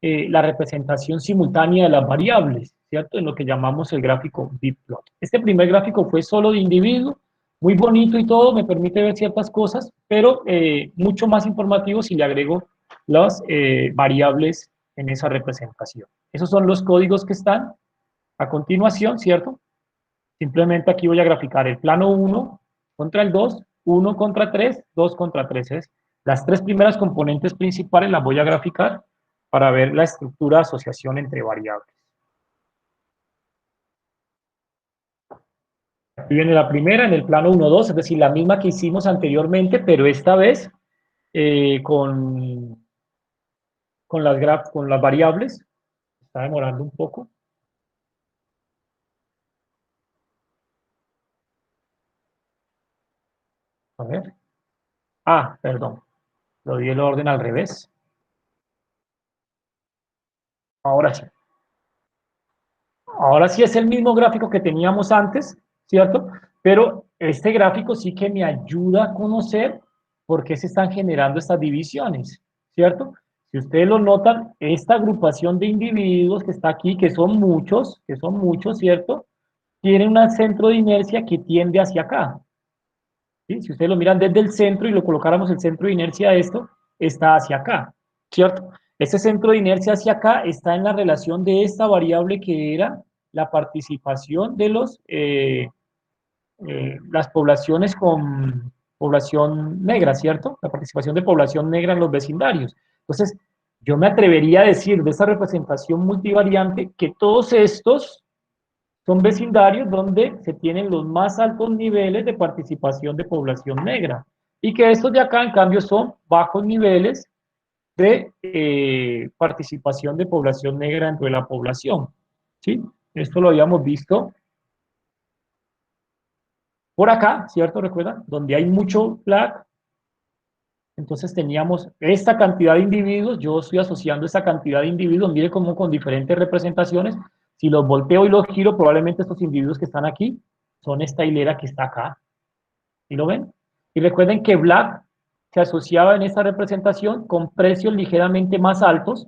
[SPEAKER 1] la representación simultánea de las variables, ¿cierto? En lo que llamamos el gráfico bitplot. Este primer gráfico fue solo de individuo, muy bonito y todo, me permite ver ciertas cosas, pero mucho más informativo si le agrego las variables en esa representación. Esos son los códigos que están a continuación, ¿cierto? Simplemente aquí voy a graficar el plano 1 contra el 2, 1 contra 3, 2 contra 3. ¿Es? Las tres primeras componentes principales las voy a graficar para ver la estructura de asociación entre variables. Aquí viene la primera en el plano 1, 2, es decir, la misma que hicimos anteriormente, pero esta vez con las variables. Está demorando un poco. A ver. Ah, perdón. Lo di el orden al revés. Ahora sí. Ahora sí es el mismo gráfico que teníamos antes, ¿cierto? Pero este gráfico sí que me ayuda a conocer por qué se están generando estas divisiones, ¿cierto? Si ustedes lo notan, esta agrupación de individuos que está aquí, que son muchos, ¿cierto? Tienen un centro de inercia que tiende hacia acá, ¿sí? Si ustedes lo miran desde el centro y lo colocáramos el centro de inercia de esto, está hacia acá, ¿cierto? Este centro de inercia hacia acá está en la relación de esta variable que era la participación de las poblaciones con población negra, ¿cierto? La participación de población negra en los vecindarios. Entonces, yo me atrevería a decir de esta representación multivariante que todos estos son vecindarios donde se tienen los más altos niveles de participación de población negra y que estos de acá, en cambio, son bajos niveles de participación de población negra dentro de la población. ¿Sí? Esto lo habíamos visto por acá, ¿cierto? ¿Recuerdan? Donde hay mucho black, entonces teníamos esta cantidad de individuos, yo estoy asociando esta cantidad de individuos, mire cómo con diferentes representaciones, si los volteo y los giro, probablemente estos individuos que están aquí son esta hilera que está acá. ¿Y lo ven? Y recuerden que black se asociaba en esta representación con precios ligeramente más altos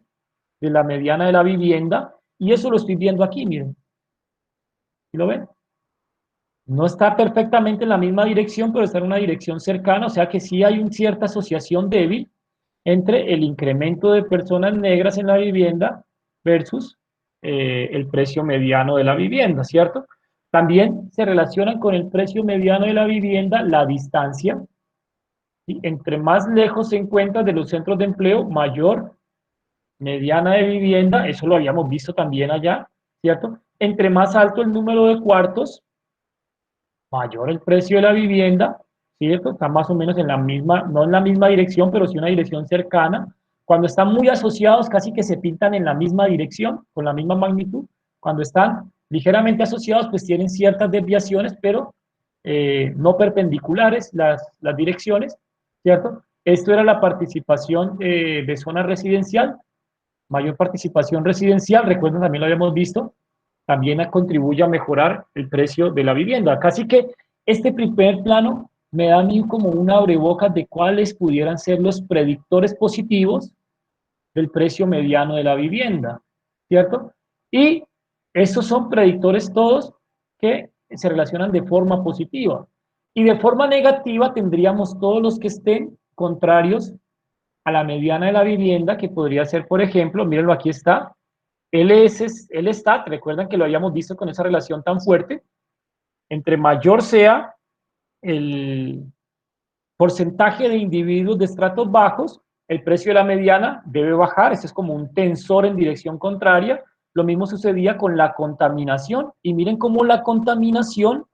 [SPEAKER 1] de la mediana de la vivienda, y eso lo estoy viendo aquí, miren. ¿Y lo ven? No está perfectamente en la misma dirección, pero está en una dirección cercana, o sea que sí hay una cierta asociación débil entre el incremento de personas negras en la vivienda versus el precio mediano de la vivienda, ¿cierto? También se relacionan con el precio mediano de la vivienda la distancia. ¿Sí? Entre más lejos se encuentra de los centros de empleo, mayor mediana de vivienda, eso lo habíamos visto también allá, ¿cierto? Entre más alto el número de cuartos, mayor el precio de la vivienda, ¿cierto? Está más o menos en la misma, no en la misma dirección, pero sí una dirección cercana. Cuando están muy asociados, casi que se pintan en la misma dirección, con la misma magnitud. Cuando están ligeramente asociados, pues tienen ciertas desviaciones, pero no perpendiculares las direcciones, ¿cierto? Esto era la participación de zona residencial, mayor participación residencial, recuerden, también lo habíamos visto, también contribuye a mejorar el precio de la vivienda. Casi que este primer plano me da a mí como una abrebocas de cuáles pudieran ser los predictores positivos del precio mediano de la vivienda, ¿cierto? Y estos son predictores todos que se relacionan de forma positiva. Y de forma negativa tendríamos todos los que estén contrarios a la mediana de la vivienda, que podría ser, por ejemplo, mírenlo, aquí está, el stat, recuerdan que lo habíamos visto con esa relación tan fuerte, entre mayor sea el porcentaje de individuos de estratos bajos, el precio de la mediana debe bajar, eso es como un tensor en dirección contraria. Lo mismo sucedía con la contaminación, y miren cómo la contaminación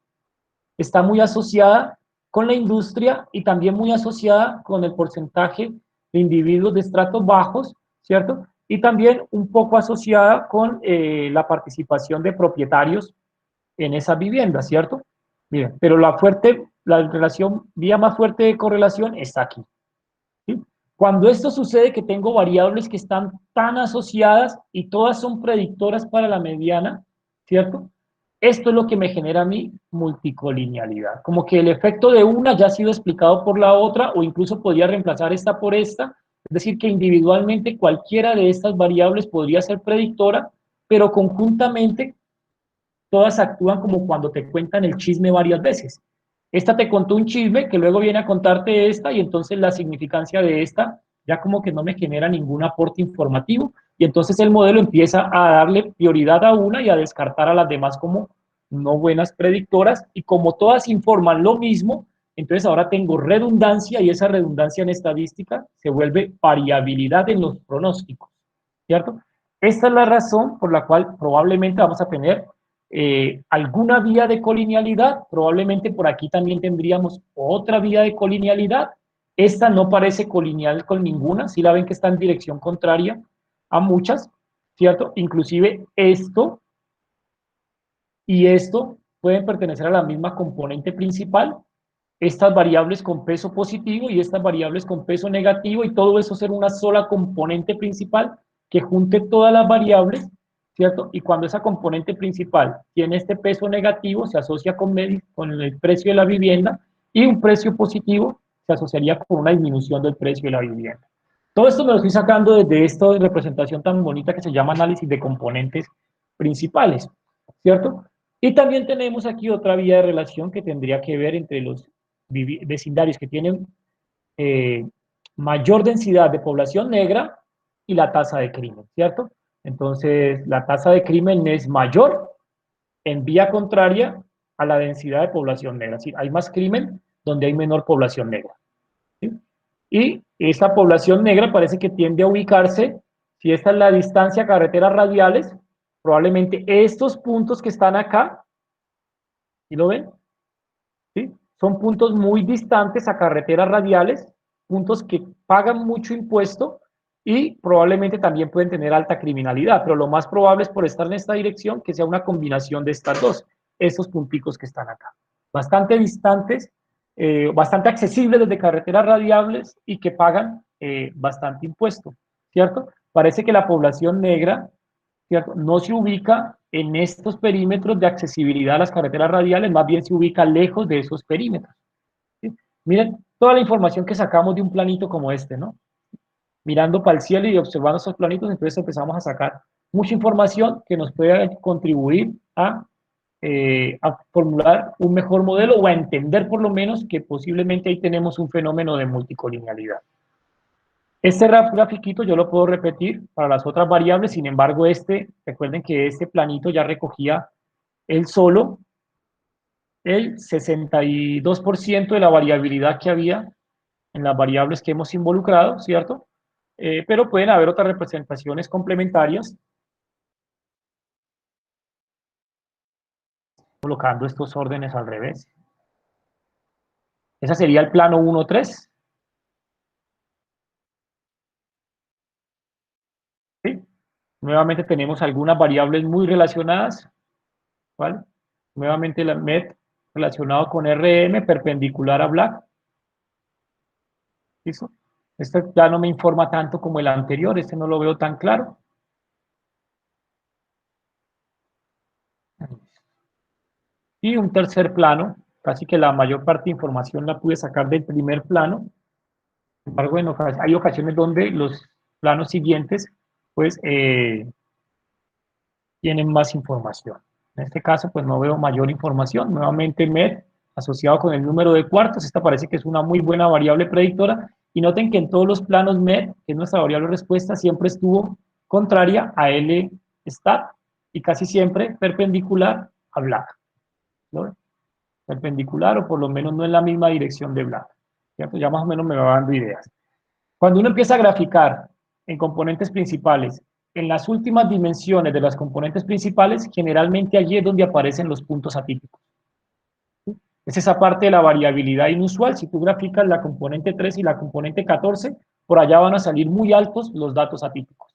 [SPEAKER 1] está muy asociada con la industria y también muy asociada con el porcentaje de individuos de estratos bajos, ¿cierto? Y también un poco asociada con la participación de propietarios en esas viviendas, ¿cierto? Miren, pero la relación, vía más fuerte de correlación está aquí. ¿Sí? Cuando esto sucede, que tengo variables que están tan asociadas y todas son predictoras para la mediana, ¿cierto? Esto es lo que me genera a mí multicolinealidad. Como que el efecto de una ya ha sido explicado por la otra, o incluso podría reemplazar esta por esta. Es decir, que individualmente cualquiera de estas variables podría ser predictora, pero conjuntamente todas actúan como cuando te cuentan el chisme varias veces. Esta te contó un chisme que luego viene a contarte esta, y entonces la significancia de esta ya como que no me genera ningún aporte informativo, y entonces el modelo empieza a darle prioridad a una y a descartar a las demás como no buenas predictoras, y como todas informan lo mismo, entonces ahora tengo redundancia, y esa redundancia en estadística se vuelve variabilidad en los pronósticos, ¿cierto? Esta es la razón por la cual probablemente vamos a tener alguna vía de colinealidad, probablemente por aquí también tendríamos otra vía de colinealidad. Esta no parece colineal con ninguna, si la ven que está en dirección contraria a muchas, ¿cierto? Inclusive esto y esto pueden pertenecer a la misma componente principal, estas variables con peso positivo y estas variables con peso negativo, y todo eso ser una sola componente principal que junte todas las variables, ¿cierto? Y cuando esa componente principal tiene este peso negativo, se asocia con el precio de la vivienda, y un precio positivo se asociaría con una disminución del precio de la vivienda. Todo esto me lo estoy sacando desde esta representación tan bonita que se llama análisis de componentes principales, ¿cierto? Y también tenemos aquí otra vía de relación que tendría que ver entre los vecindarios que tienen eh, mayor densidad de población negra y la tasa de crimen, ¿cierto? Entonces, la tasa de crimen es mayor en vía contraria a la densidad de población negra. Es decir, hay más crimen donde hay menor población negra. ¿Sí? Y esa población negra parece que tiende a ubicarse, si esta es la distancia a carreteras radiales, probablemente estos puntos que están acá, ¿sí lo ven? ¿Sí? Son puntos muy distantes a carreteras radiales, puntos que pagan mucho impuesto y probablemente también pueden tener alta criminalidad, pero lo más probable es por estar en esta dirección que sea una combinación de estas dos, estos punticos que están acá. Bastante distantes, bastante accesibles desde carreteras radiales y que pagan bastante impuesto, ¿cierto? Parece que la población negra, ¿cierto?, no se ubica en estos perímetros de accesibilidad a las carreteras radiales, más bien se ubica lejos de esos perímetros. ¿Sí? Miren toda la información que sacamos de un planito como este, ¿no? Mirando para el cielo y observando esos planitos, entonces empezamos a sacar mucha información que nos puede contribuir a formular un mejor modelo o a entender por lo menos que posiblemente ahí tenemos un fenómeno de multicolinealidad. Este grafiquito yo lo puedo repetir para las otras variables, sin embargo recuerden que este planito ya recogía él solo el 62% de la variabilidad que había en las variables que hemos involucrado, ¿cierto? Pero pueden haber otras representaciones complementarias colocando estos órdenes al revés. Ese sería el plano 1-3. ¿Sí? Nuevamente tenemos algunas variables muy relacionadas, ¿vale? Nuevamente la MET relacionado con RM perpendicular a Black. ¿Listo? Este ya no me informa tanto como el anterior, este no lo veo tan claro. Y un tercer plano, casi que la mayor parte de información la pude sacar del primer plano. Sin embargo, hay ocasiones donde los planos siguientes, pues, tienen más información. En este caso, pues, no veo mayor información. Nuevamente, MED asociado con el número de cuartos. Esta parece que es una muy buena variable predictora. Y noten que en todos los planos MED, que es nuestra variable respuesta, siempre estuvo contraria a L stat y casi siempre perpendicular a Black, ¿no? Perpendicular o por lo menos no en la misma dirección de Black. ¿Cierto? Ya más o menos me va dando ideas. Cuando uno empieza a graficar en componentes principales, en las últimas dimensiones de las componentes principales, generalmente allí es donde aparecen los puntos atípicos. ¿Sí? Es esa parte de la variabilidad inusual. Si tú graficas la componente 3 y la componente 14, por allá van a salir muy altos los datos atípicos.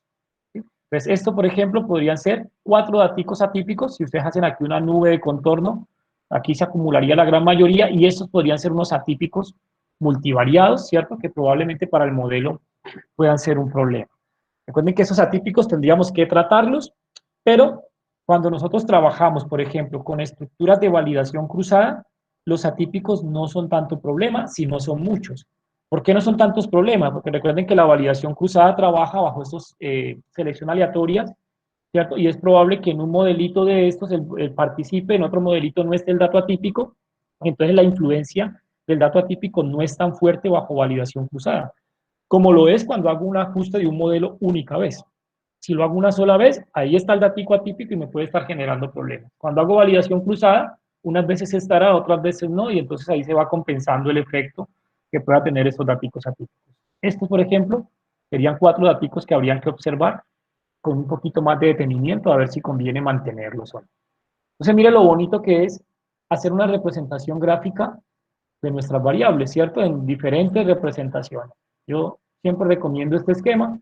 [SPEAKER 1] ¿Sí? Entonces, esto, por ejemplo, podrían ser 4 datos atípicos. Si ustedes hacen aquí una nube de contorno, aquí se acumularía la gran mayoría, y estos podrían ser unos atípicos multivariados, ¿cierto? Que probablemente para el modelo puedan ser un problema. Recuerden que esos atípicos tendríamos que tratarlos, pero cuando nosotros trabajamos, por ejemplo, con estructuras de validación cruzada, los atípicos no son tanto problema, sino son muchos. ¿Por qué no son tantos problemas? Porque recuerden que la validación cruzada trabaja bajo estos selección aleatorias, ¿cierto? Y es probable que en un modelito de estos el participe, en otro modelito no esté el dato atípico, entonces la influencia del dato atípico no es tan fuerte bajo validación cruzada, como lo es cuando hago un ajuste de un modelo única vez. Si lo hago una sola vez, ahí está el datico atípico y me puede estar generando problemas. Cuando hago validación cruzada, unas veces estará, otras veces no, y entonces ahí se va compensando el efecto que pueda tener estos daticos atípicos. Estos, por ejemplo, serían 4 daticos que habrían que observar con un poquito más de detenimiento, a ver si conviene mantenerlos o no. Entonces, mire lo bonito que es hacer una representación gráfica de nuestras variables, ¿cierto? En diferentes representaciones. Yo siempre recomiendo este esquema,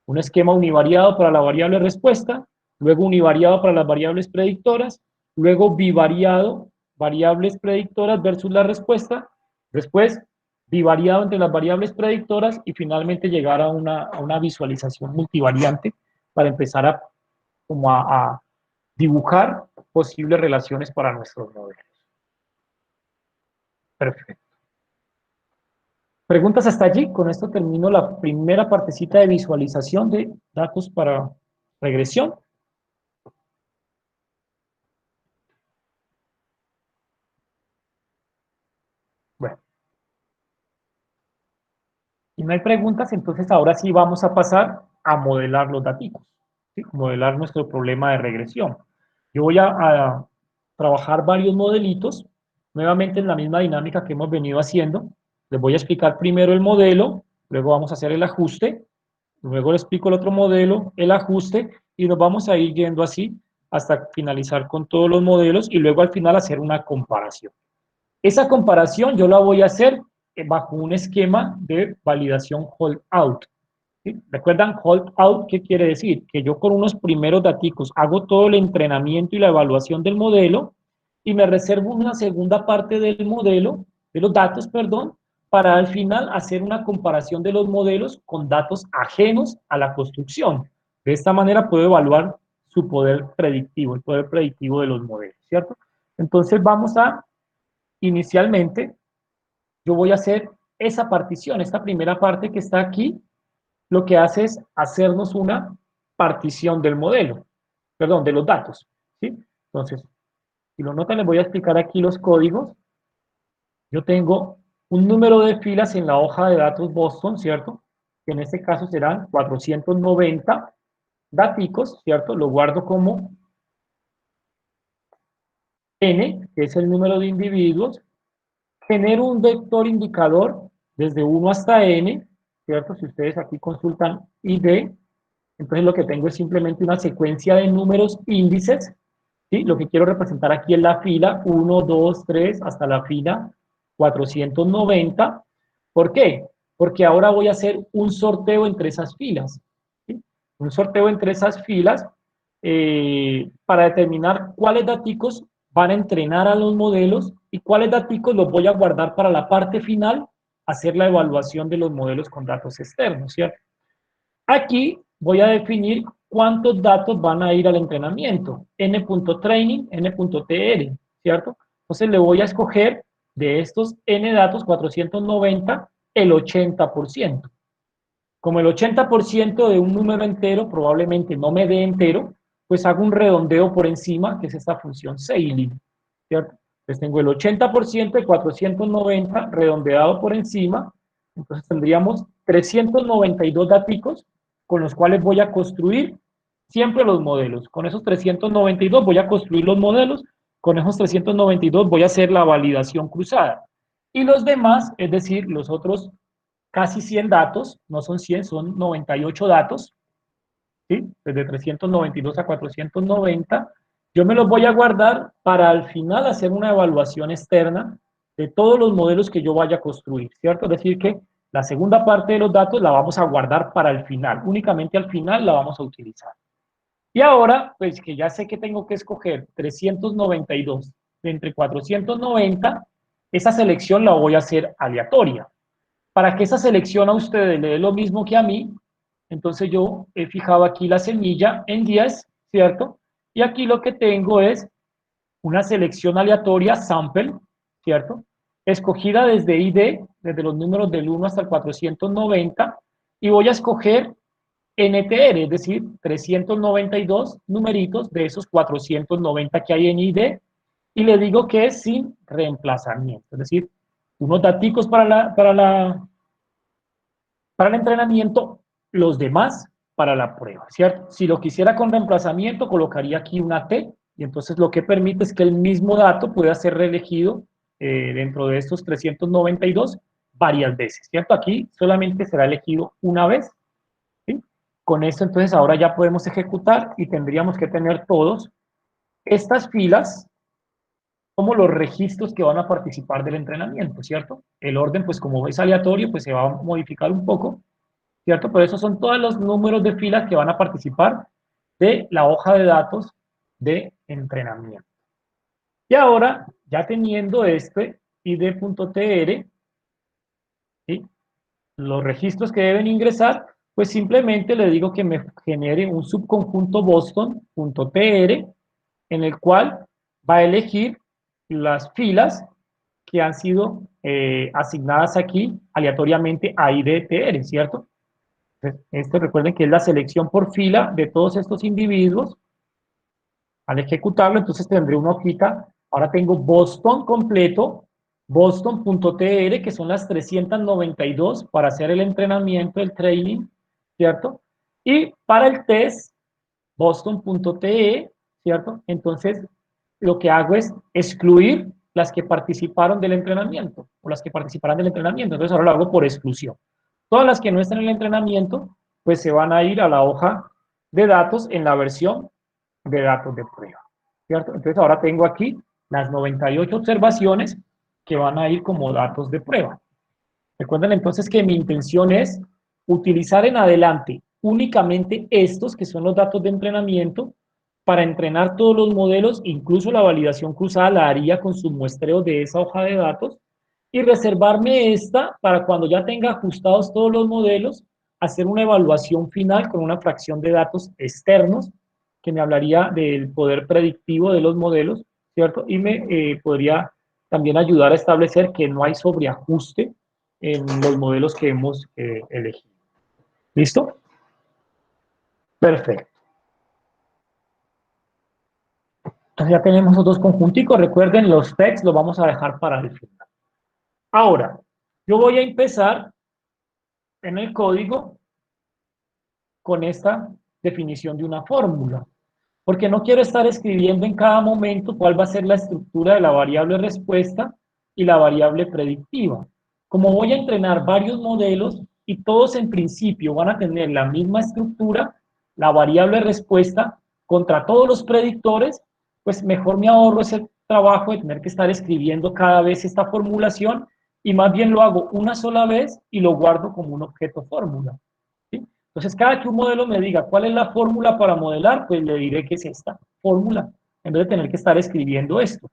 [SPEAKER 1] un esquema univariado para la variable respuesta, luego univariado para las variables predictoras, luego bivariado, variables predictoras versus la respuesta, Después, bivariado entre las variables predictoras y finalmente llegar a una visualización multivariante para empezar a dibujar posibles relaciones para nuestros modelos. Perfecto. ¿Preguntas hasta allí? Con esto termino la primera partecita de visualización de datos para regresión. Bueno, si no hay preguntas, entonces ahora sí vamos a pasar a modelar los datos, ¿sí? Modelar nuestro problema de regresión. Yo voy a trabajar varios modelitos, nuevamente en la misma dinámica que hemos venido haciendo. Les voy a explicar primero el modelo, luego vamos a hacer el ajuste, luego les explico el otro modelo, el ajuste, y nos vamos a ir yendo así hasta finalizar con todos los modelos y luego al final hacer una comparación. Esa comparación yo la voy a hacer bajo un esquema de validación hold out. ¿Sí? ¿Recuerdan hold out qué quiere decir? Que yo con unos primeros datos hago todo el entrenamiento y la evaluación del modelo y me reservo una segunda parte del modelo, de los datos, perdón, para al final hacer una comparación de los modelos con datos ajenos a la construcción. De esta manera puedo evaluar su poder predictivo, el poder predictivo de los modelos, ¿cierto? Entonces vamos a, inicialmente, yo voy a hacer esa partición, esta primera parte que está aquí, lo que hace es hacernos una partición del modelo, perdón, de los datos, ¿sí? Entonces, si lo notan, les voy a explicar aquí los códigos. Yo tengo un número de filas en la hoja de datos Boston, ¿cierto? Que en este caso serán 490 daticos, ¿cierto? Lo guardo como n, que es el número de individuos. Genero un vector indicador desde 1 hasta n, ¿cierto? Si ustedes aquí consultan ID, entonces lo que tengo es simplemente una secuencia de números índices, ¿sí? Lo que quiero representar aquí es la fila 1, 2, 3, hasta la fila 490. ¿Por qué? Porque ahora voy a hacer un sorteo entre esas filas, ¿sí? Un sorteo entre esas filas para determinar cuáles datos van a entrenar a los modelos y cuáles datos los voy a guardar para la parte final, hacer la evaluación de los modelos con datos externos, ¿cierto? Aquí voy a definir cuántos datos van a ir al entrenamiento, n.training, n.tr, ¿cierto? Entonces le voy a escoger de estos n datos, 490, el 80%. Como el 80% de un número entero probablemente no me dé entero, pues hago un redondeo por encima, que es esta función ceiling, ¿cierto? Entonces tengo el 80% de 490 redondeado por encima, entonces tendríamos 392 datos con los cuales voy a construir siempre los modelos. Con esos 392 voy a construir los modelos, con esos 392 voy a hacer la validación cruzada. Y los demás, es decir, los otros casi 100 datos, no son 100, son 98 datos, ¿sí? Desde 392 a 490, yo me los voy a guardar para al final hacer una evaluación externa de todos los modelos que yo vaya a construir, ¿cierto? Es decir, que la segunda parte de los datos la vamos a guardar para el final, únicamente al final la vamos a utilizar. Y ahora, pues que ya sé que tengo que escoger 392 de entre 490, esa selección la voy a hacer aleatoria. Para que esa selección a ustedes le dé lo mismo que a mí, entonces yo he fijado aquí la semilla en 10, ¿cierto? Y aquí lo que tengo es una selección aleatoria, sample, ¿cierto? Escogida desde ID, desde los números del 1 hasta el 490, y voy a escoger NTR, es decir, 392 numeritos de esos 490 que hay en ID, y le digo que es sin reemplazamiento, es decir, unos datos para el entrenamiento, los demás para la prueba, ¿cierto? Si lo quisiera con reemplazamiento, colocaría aquí una T, y entonces lo que permite es que el mismo dato pueda ser reelegido dentro de estos 392 varias veces, ¿cierto? Aquí solamente será elegido una vez, ¿sí? Con esto entonces ahora ya podemos ejecutar y tendríamos que tener todos estas filas como los registros que van a participar del entrenamiento, ¿cierto? El orden, pues como es aleatorio, pues se va a modificar un poco, ¿cierto? Pero esos son todos los números de filas que van a participar de la hoja de datos de entrenamiento. Y ahora, ya teniendo este id.tr, ¿sí? Los registros que deben ingresar, pues simplemente le digo que me genere un subconjunto Boston.tr en el cual va a elegir las filas que han sido asignadas aquí aleatoriamente a IDTR, ¿cierto? Esto recuerden que es la selección por fila de todos estos individuos. Al ejecutarlo, entonces tendré una hojita. Ahora tengo Boston completo, Boston.tr, que son las 392 para hacer el entrenamiento, el training, ¿cierto? Y para el test, Boston.te, ¿cierto? Entonces, lo que hago es excluir las que participaron del entrenamiento o las que participarán del entrenamiento. Entonces, ahora lo hago por exclusión. Todas las que no estén en el entrenamiento, pues se van a ir a la hoja de datos en la versión de datos de prueba, ¿cierto? Entonces, ahora tengo aquí las 98 observaciones que van a ir como datos de prueba. Recuerden entonces que mi intención es utilizar en adelante únicamente estos que son los datos de entrenamiento para entrenar todos los modelos, incluso la validación cruzada la haría con sus muestreos de esa hoja de datos y reservarme esta para cuando ya tenga ajustados todos los modelos, hacer una evaluación final con una fracción de datos externos que me hablaría del poder predictivo de los modelos, ¿cierto? Y me podría también ayudar a establecer que no hay sobreajuste en los modelos que hemos elegido. ¿Listo? Perfecto. Entonces ya tenemos los dos conjunticos. Recuerden, los textos los vamos a dejar para el final. Ahora, yo voy a empezar en el código con esta definición de una fórmula, porque no quiero estar escribiendo en cada momento cuál va a ser la estructura de la variable respuesta y la variable predictiva. Como voy a entrenar varios modelos y todos en principio van a tener la misma estructura, la variable respuesta contra todos los predictores, pues mejor me ahorro ese trabajo de tener que estar escribiendo cada vez esta formulación y más bien lo hago una sola vez y lo guardo como un objeto fórmula. ¿Sí? Entonces, cada que un modelo me diga cuál es la fórmula para modelar, pues le diré que es esta fórmula, en vez de tener que estar escribiendo esto,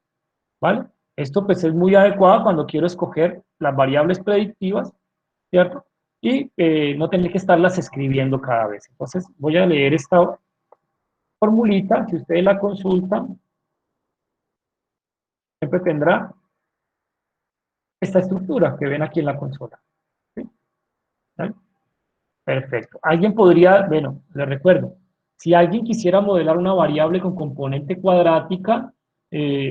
[SPEAKER 1] ¿vale? Esto pues es muy adecuado cuando quiero escoger las variables predictivas, ¿cierto? Y no tener que estarlas escribiendo cada vez. Entonces, voy a leer esta formulita, si ustedes la consultan, siempre tendrá esta estructura que ven aquí en la consola. ¿Sí? ¿Vale? Perfecto. Alguien podría, bueno, les recuerdo, si alguien quisiera modelar una variable con componente cuadrática,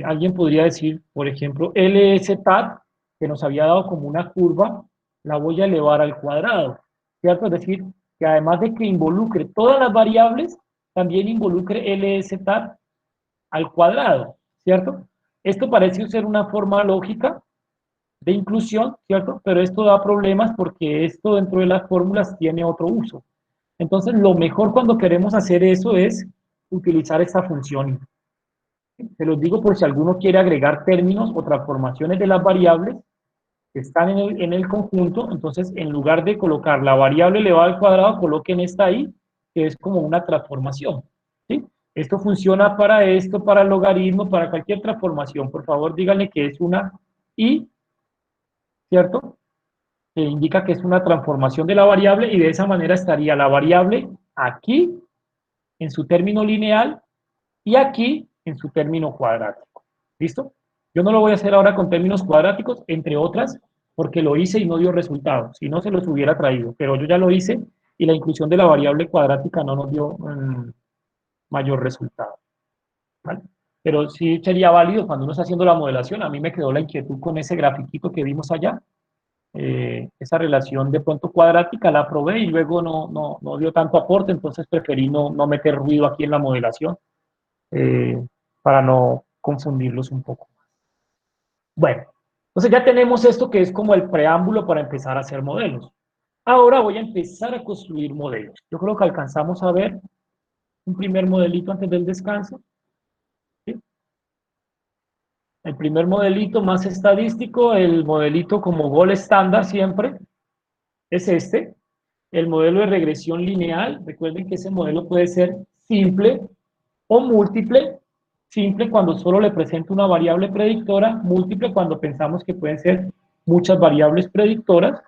[SPEAKER 1] alguien podría decir, por ejemplo, LSTAT, que nos había dado como una curva, la voy a elevar al cuadrado, ¿cierto? Es decir, que además de que involucre todas las variables, también involucre LSTAT al cuadrado, ¿cierto? Esto parece ser una forma lógica, de inclusión, ¿cierto? Pero esto da problemas porque esto dentro de las fórmulas tiene otro uso. Entonces, lo mejor cuando queremos hacer eso es utilizar esta función. Se los digo por si alguno quiere agregar términos o transformaciones de las variables que están en el conjunto, entonces en lugar de colocar la variable elevada al cuadrado, coloquen esta ahí, que es como una transformación. ¿Sí? Esto funciona para esto, para el logaritmo, para cualquier transformación. Por favor, díganle que es una y, ¿cierto? Que indica que es una transformación de la variable y de esa manera estaría la variable aquí en su término lineal y aquí en su término cuadrático. ¿Listo? Yo no lo voy a hacer ahora con términos cuadráticos, entre otras, porque lo hice y no dio resultado. Si no, se los hubiera traído, pero yo ya lo hice y la inclusión de la variable cuadrática no nos dio mayor resultado. ¿Vale? Pero sí sería válido cuando uno está haciendo la modelación. A mí me quedó la inquietud con ese grafiquito que vimos allá. Esa relación de pronto cuadrática la probé y luego no dio tanto aporte, entonces preferí no meter ruido aquí en la modelación eh, para no confundirlos un poco. Bueno, entonces ya tenemos esto que es como el preámbulo para empezar a hacer modelos. Ahora voy a empezar a construir modelos. Yo creo que alcanzamos a ver un primer modelito antes del descanso. ¿Sí? El primer modelito más estadístico, el modelito como gol estándar siempre, es este. El modelo de regresión lineal, recuerden que ese modelo puede ser simple o múltiple, simple cuando solo le presento una variable predictora, múltiple cuando pensamos que pueden ser muchas variables predictoras,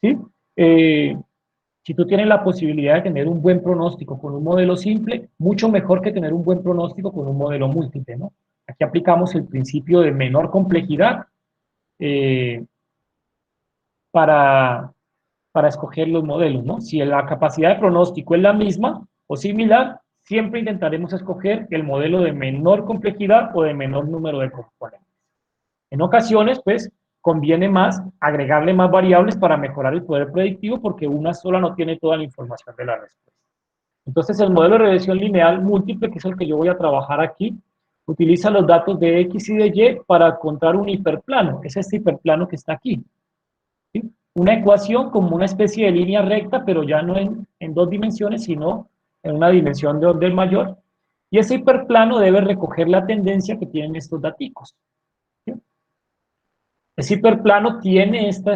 [SPEAKER 1] ¿sí? Eh, si tú tienes la posibilidad de tener un buen pronóstico con un modelo simple, mucho mejor que tener un buen pronóstico con un modelo múltiple, ¿no? Aquí aplicamos el principio de menor complejidad eh, para, para escoger los modelos, ¿no? Si la capacidad de pronóstico es la misma o similar, siempre intentaremos escoger el modelo de menor complejidad o de menor número de componentes. En ocasiones, pues, conviene más agregarle más variables para mejorar el poder predictivo porque una sola no tiene toda la información de la respuesta. Entonces, el modelo de regresión lineal múltiple, que es el que yo voy a trabajar aquí, utiliza los datos de X y de Y para encontrar un hiperplano. Es este hiperplano que está aquí. ¿Sí? Una ecuación como una especie de línea recta, pero ya no en dos dimensiones, sino en una dimensión de orden mayor. Y ese hiperplano debe recoger la tendencia que tienen estos daticos. ¿Sí? Ese hiperplano tiene esta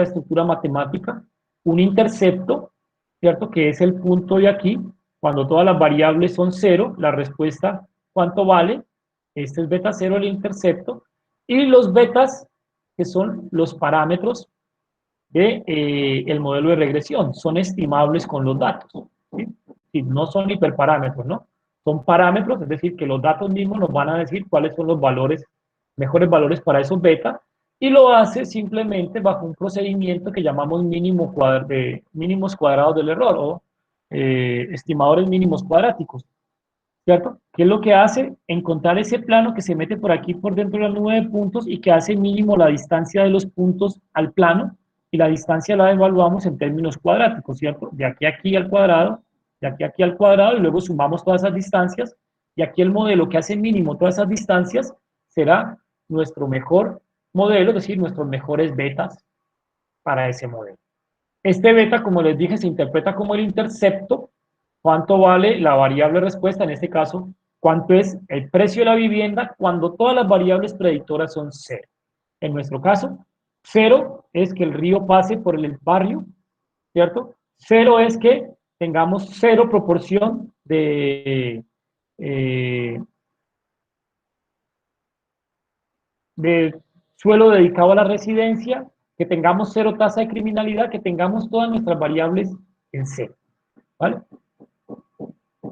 [SPEAKER 1] estructura matemática, un intercepto, ¿cierto? Que es el punto de aquí. Cuando todas las variables son cero, la respuesta, ¿cuánto vale? Este es beta cero, el intercepto. Y los betas, que son los parámetros de, el modelo de regresión, son estimables con los datos. ¿Sí? Sí, no son hiperparámetros, ¿no? Son parámetros, es decir, que los datos mismos nos van a decir cuáles son los valores, mejores valores para esos beta, y lo hace simplemente bajo un procedimiento que llamamos mínimos cuadrados del error, o estimadores mínimos cuadráticos, ¿cierto? ¿Qué es lo que hace? Encontrar ese plano que se mete por aquí por dentro de la nube de puntos y que hace mínimo la distancia de los puntos al plano, y la distancia la evaluamos en términos cuadráticos, ¿cierto? De aquí a aquí al cuadrado, de aquí a aquí al cuadrado, y luego sumamos todas esas distancias, y aquí el modelo que hace mínimo todas esas distancias será nuestro mejor modelo, es decir, nuestros mejores betas para ese modelo. Este beta, como les dije, se interpreta como el intercepto. ¿Cuánto vale la variable respuesta? En este caso, ¿cuánto es el precio de la vivienda cuando todas las variables predictoras son cero? En nuestro caso, cero es que el río pase por el barrio, ¿cierto? Cero es que tengamos cero proporción de suelo dedicado a la residencia, que tengamos cero tasa de criminalidad, que tengamos todas nuestras variables en cero, ¿vale?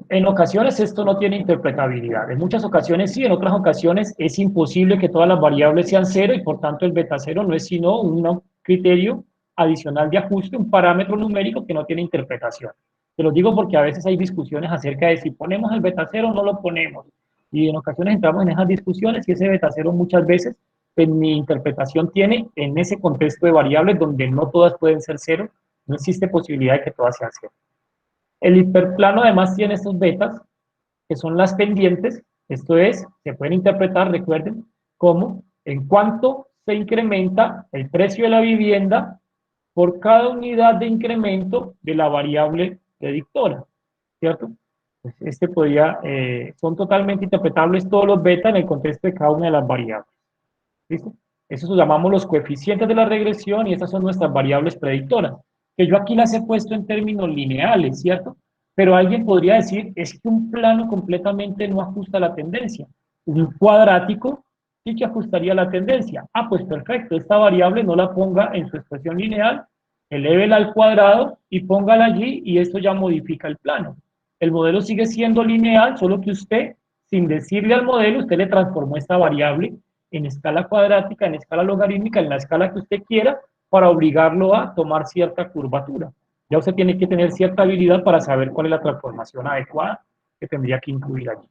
[SPEAKER 1] En ocasiones esto no tiene interpretabilidad. En muchas ocasiones sí, en otras ocasiones es imposible que todas las variables sean cero y por tanto el beta cero no es sino un criterio adicional de ajuste, un parámetro numérico que no tiene interpretación. Te lo digo porque a veces hay discusiones acerca de si ponemos el beta cero o no lo ponemos. Y en ocasiones entramos en esas discusiones y ese beta cero muchas veces en mi interpretación tiene en ese contexto de variables donde no todas pueden ser cero, no existe posibilidad de que todas sean cero. El hiperplano además tiene estos betas, que son las pendientes, esto es, se pueden interpretar, recuerden, como en cuánto se incrementa el precio de la vivienda por cada unidad de incremento de la variable predictora, ¿cierto? Pues son totalmente interpretables todos los beta en el contexto de cada una de las variables, ¿listo? Eso lo llamamos los coeficientes de la regresión y estas son nuestras variables predictoras, que yo aquí las he puesto en términos lineales, ¿cierto? Pero alguien podría decir, es que un plano completamente no ajusta la tendencia. Un cuadrático sí que ajustaría la tendencia. Ah, pues perfecto, esta variable no la ponga en su expresión lineal, elévela al cuadrado y póngala allí y esto ya modifica el plano. El modelo sigue siendo lineal, solo que usted, sin decirle al modelo, usted le transformó esta variable en escala cuadrática, en escala logarítmica, en la escala que usted quiera, para obligarlo a tomar cierta curvatura. Ya usted tiene que tener cierta habilidad para saber cuál es la transformación adecuada que tendría que incluir allí.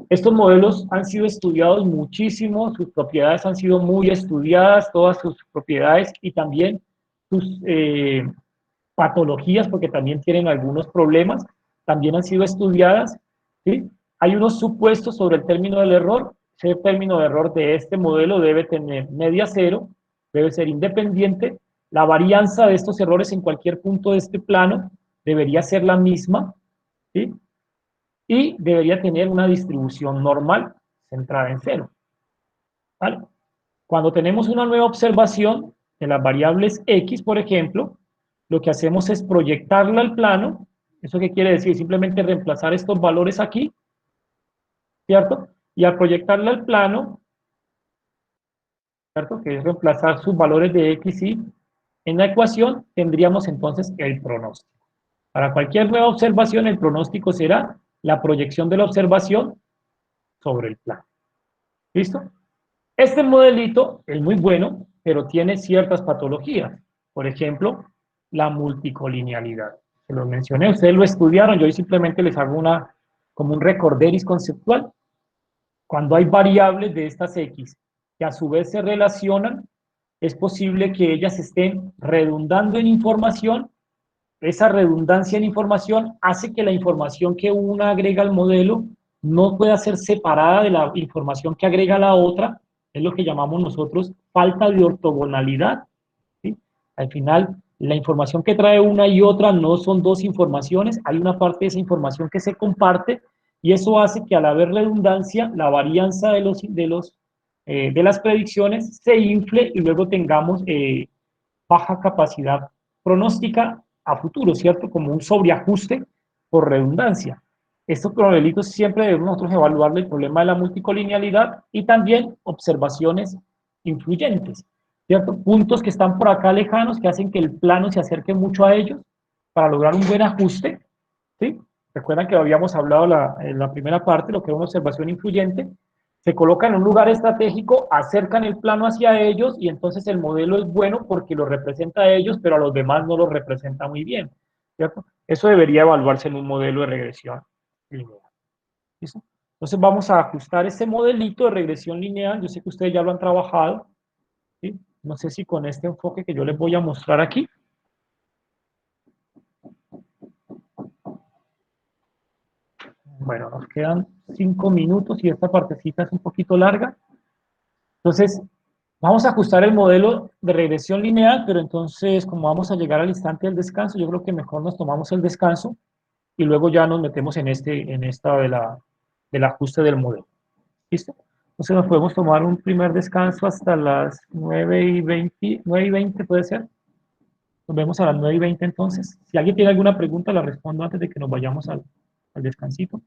[SPEAKER 1] Estos modelos han sido estudiados muchísimo, sus propiedades han sido muy estudiadas, todas sus propiedades y también sus patologías, porque también tienen algunos problemas, también han sido estudiadas, ¿sí? Hay unos supuestos sobre el término del error. Ese término de error de este modelo debe tener media cero, debe ser independiente, la varianza de estos errores en cualquier punto de este plano debería ser la misma, ¿sí? Y debería tener una distribución normal centrada en cero, ¿vale? Cuando tenemos una nueva observación de las variables X, por ejemplo, lo que hacemos es proyectarla al plano. ¿Eso qué quiere decir? Simplemente reemplazar estos valores aquí, ¿cierto? Y al proyectarla al plano, ¿cierto? Que es reemplazar sus valores de X, Y en la ecuación tendríamos entonces el pronóstico. Para cualquier nueva observación, el pronóstico será la proyección de la observación sobre el plano. ¿Listo? Este modelito es muy bueno, pero tiene ciertas patologías. Por ejemplo, la multicolinealidad. Se lo mencioné, ustedes lo estudiaron, yo hoy simplemente les hago como un recorderis conceptual. Cuando hay variables de estas X que a su vez se relacionan, es posible que ellas estén redundando en información. Esa redundancia en información hace que la información que una agrega al modelo no pueda ser separada de la información que agrega la otra. Es lo que llamamos nosotros falta de ortogonalidad. ¿Sí? Al final, la información que trae una y otra no son dos informaciones, hay una parte de esa información que se comparte y eso hace que al haber redundancia, la varianza de las predicciones se infle y luego tengamos baja capacidad pronóstica a futuro, ¿cierto? Como un sobreajuste por redundancia. Estos modelitos siempre debemos nosotros evaluar el problema de la multicolinealidad y también observaciones influyentes, ¿cierto? Puntos que están por acá lejanos que hacen que el plano se acerque mucho a ellos para lograr un buen ajuste, ¿sí? Recuerdan que habíamos hablado en la primera parte, lo que es una observación influyente, se colocan en un lugar estratégico, acercan el plano hacia ellos y entonces el modelo es bueno porque lo representa a ellos, pero a los demás no lo representa muy bien, ¿cierto? Eso debería evaluarse en un modelo de regresión lineal. ¿Listo? Entonces vamos a ajustar este modelito de regresión lineal. Yo sé que ustedes ya lo han trabajado, ¿sí? No sé si con este enfoque que yo les voy a mostrar aquí. Bueno, nos quedan 5 minutos y esta partecita es un poquito larga. Entonces, vamos a ajustar el modelo de regresión lineal, pero entonces, como vamos a llegar al instante del descanso, yo creo que mejor nos tomamos el descanso y luego ya nos metemos en esta del ajuste del modelo. ¿Listo? Entonces nos podemos tomar un primer descanso hasta las 9:20, 9:20 puede ser. Nos vemos a las 9:20 entonces. Si alguien tiene alguna pregunta, la respondo antes de que nos vayamos al descansito.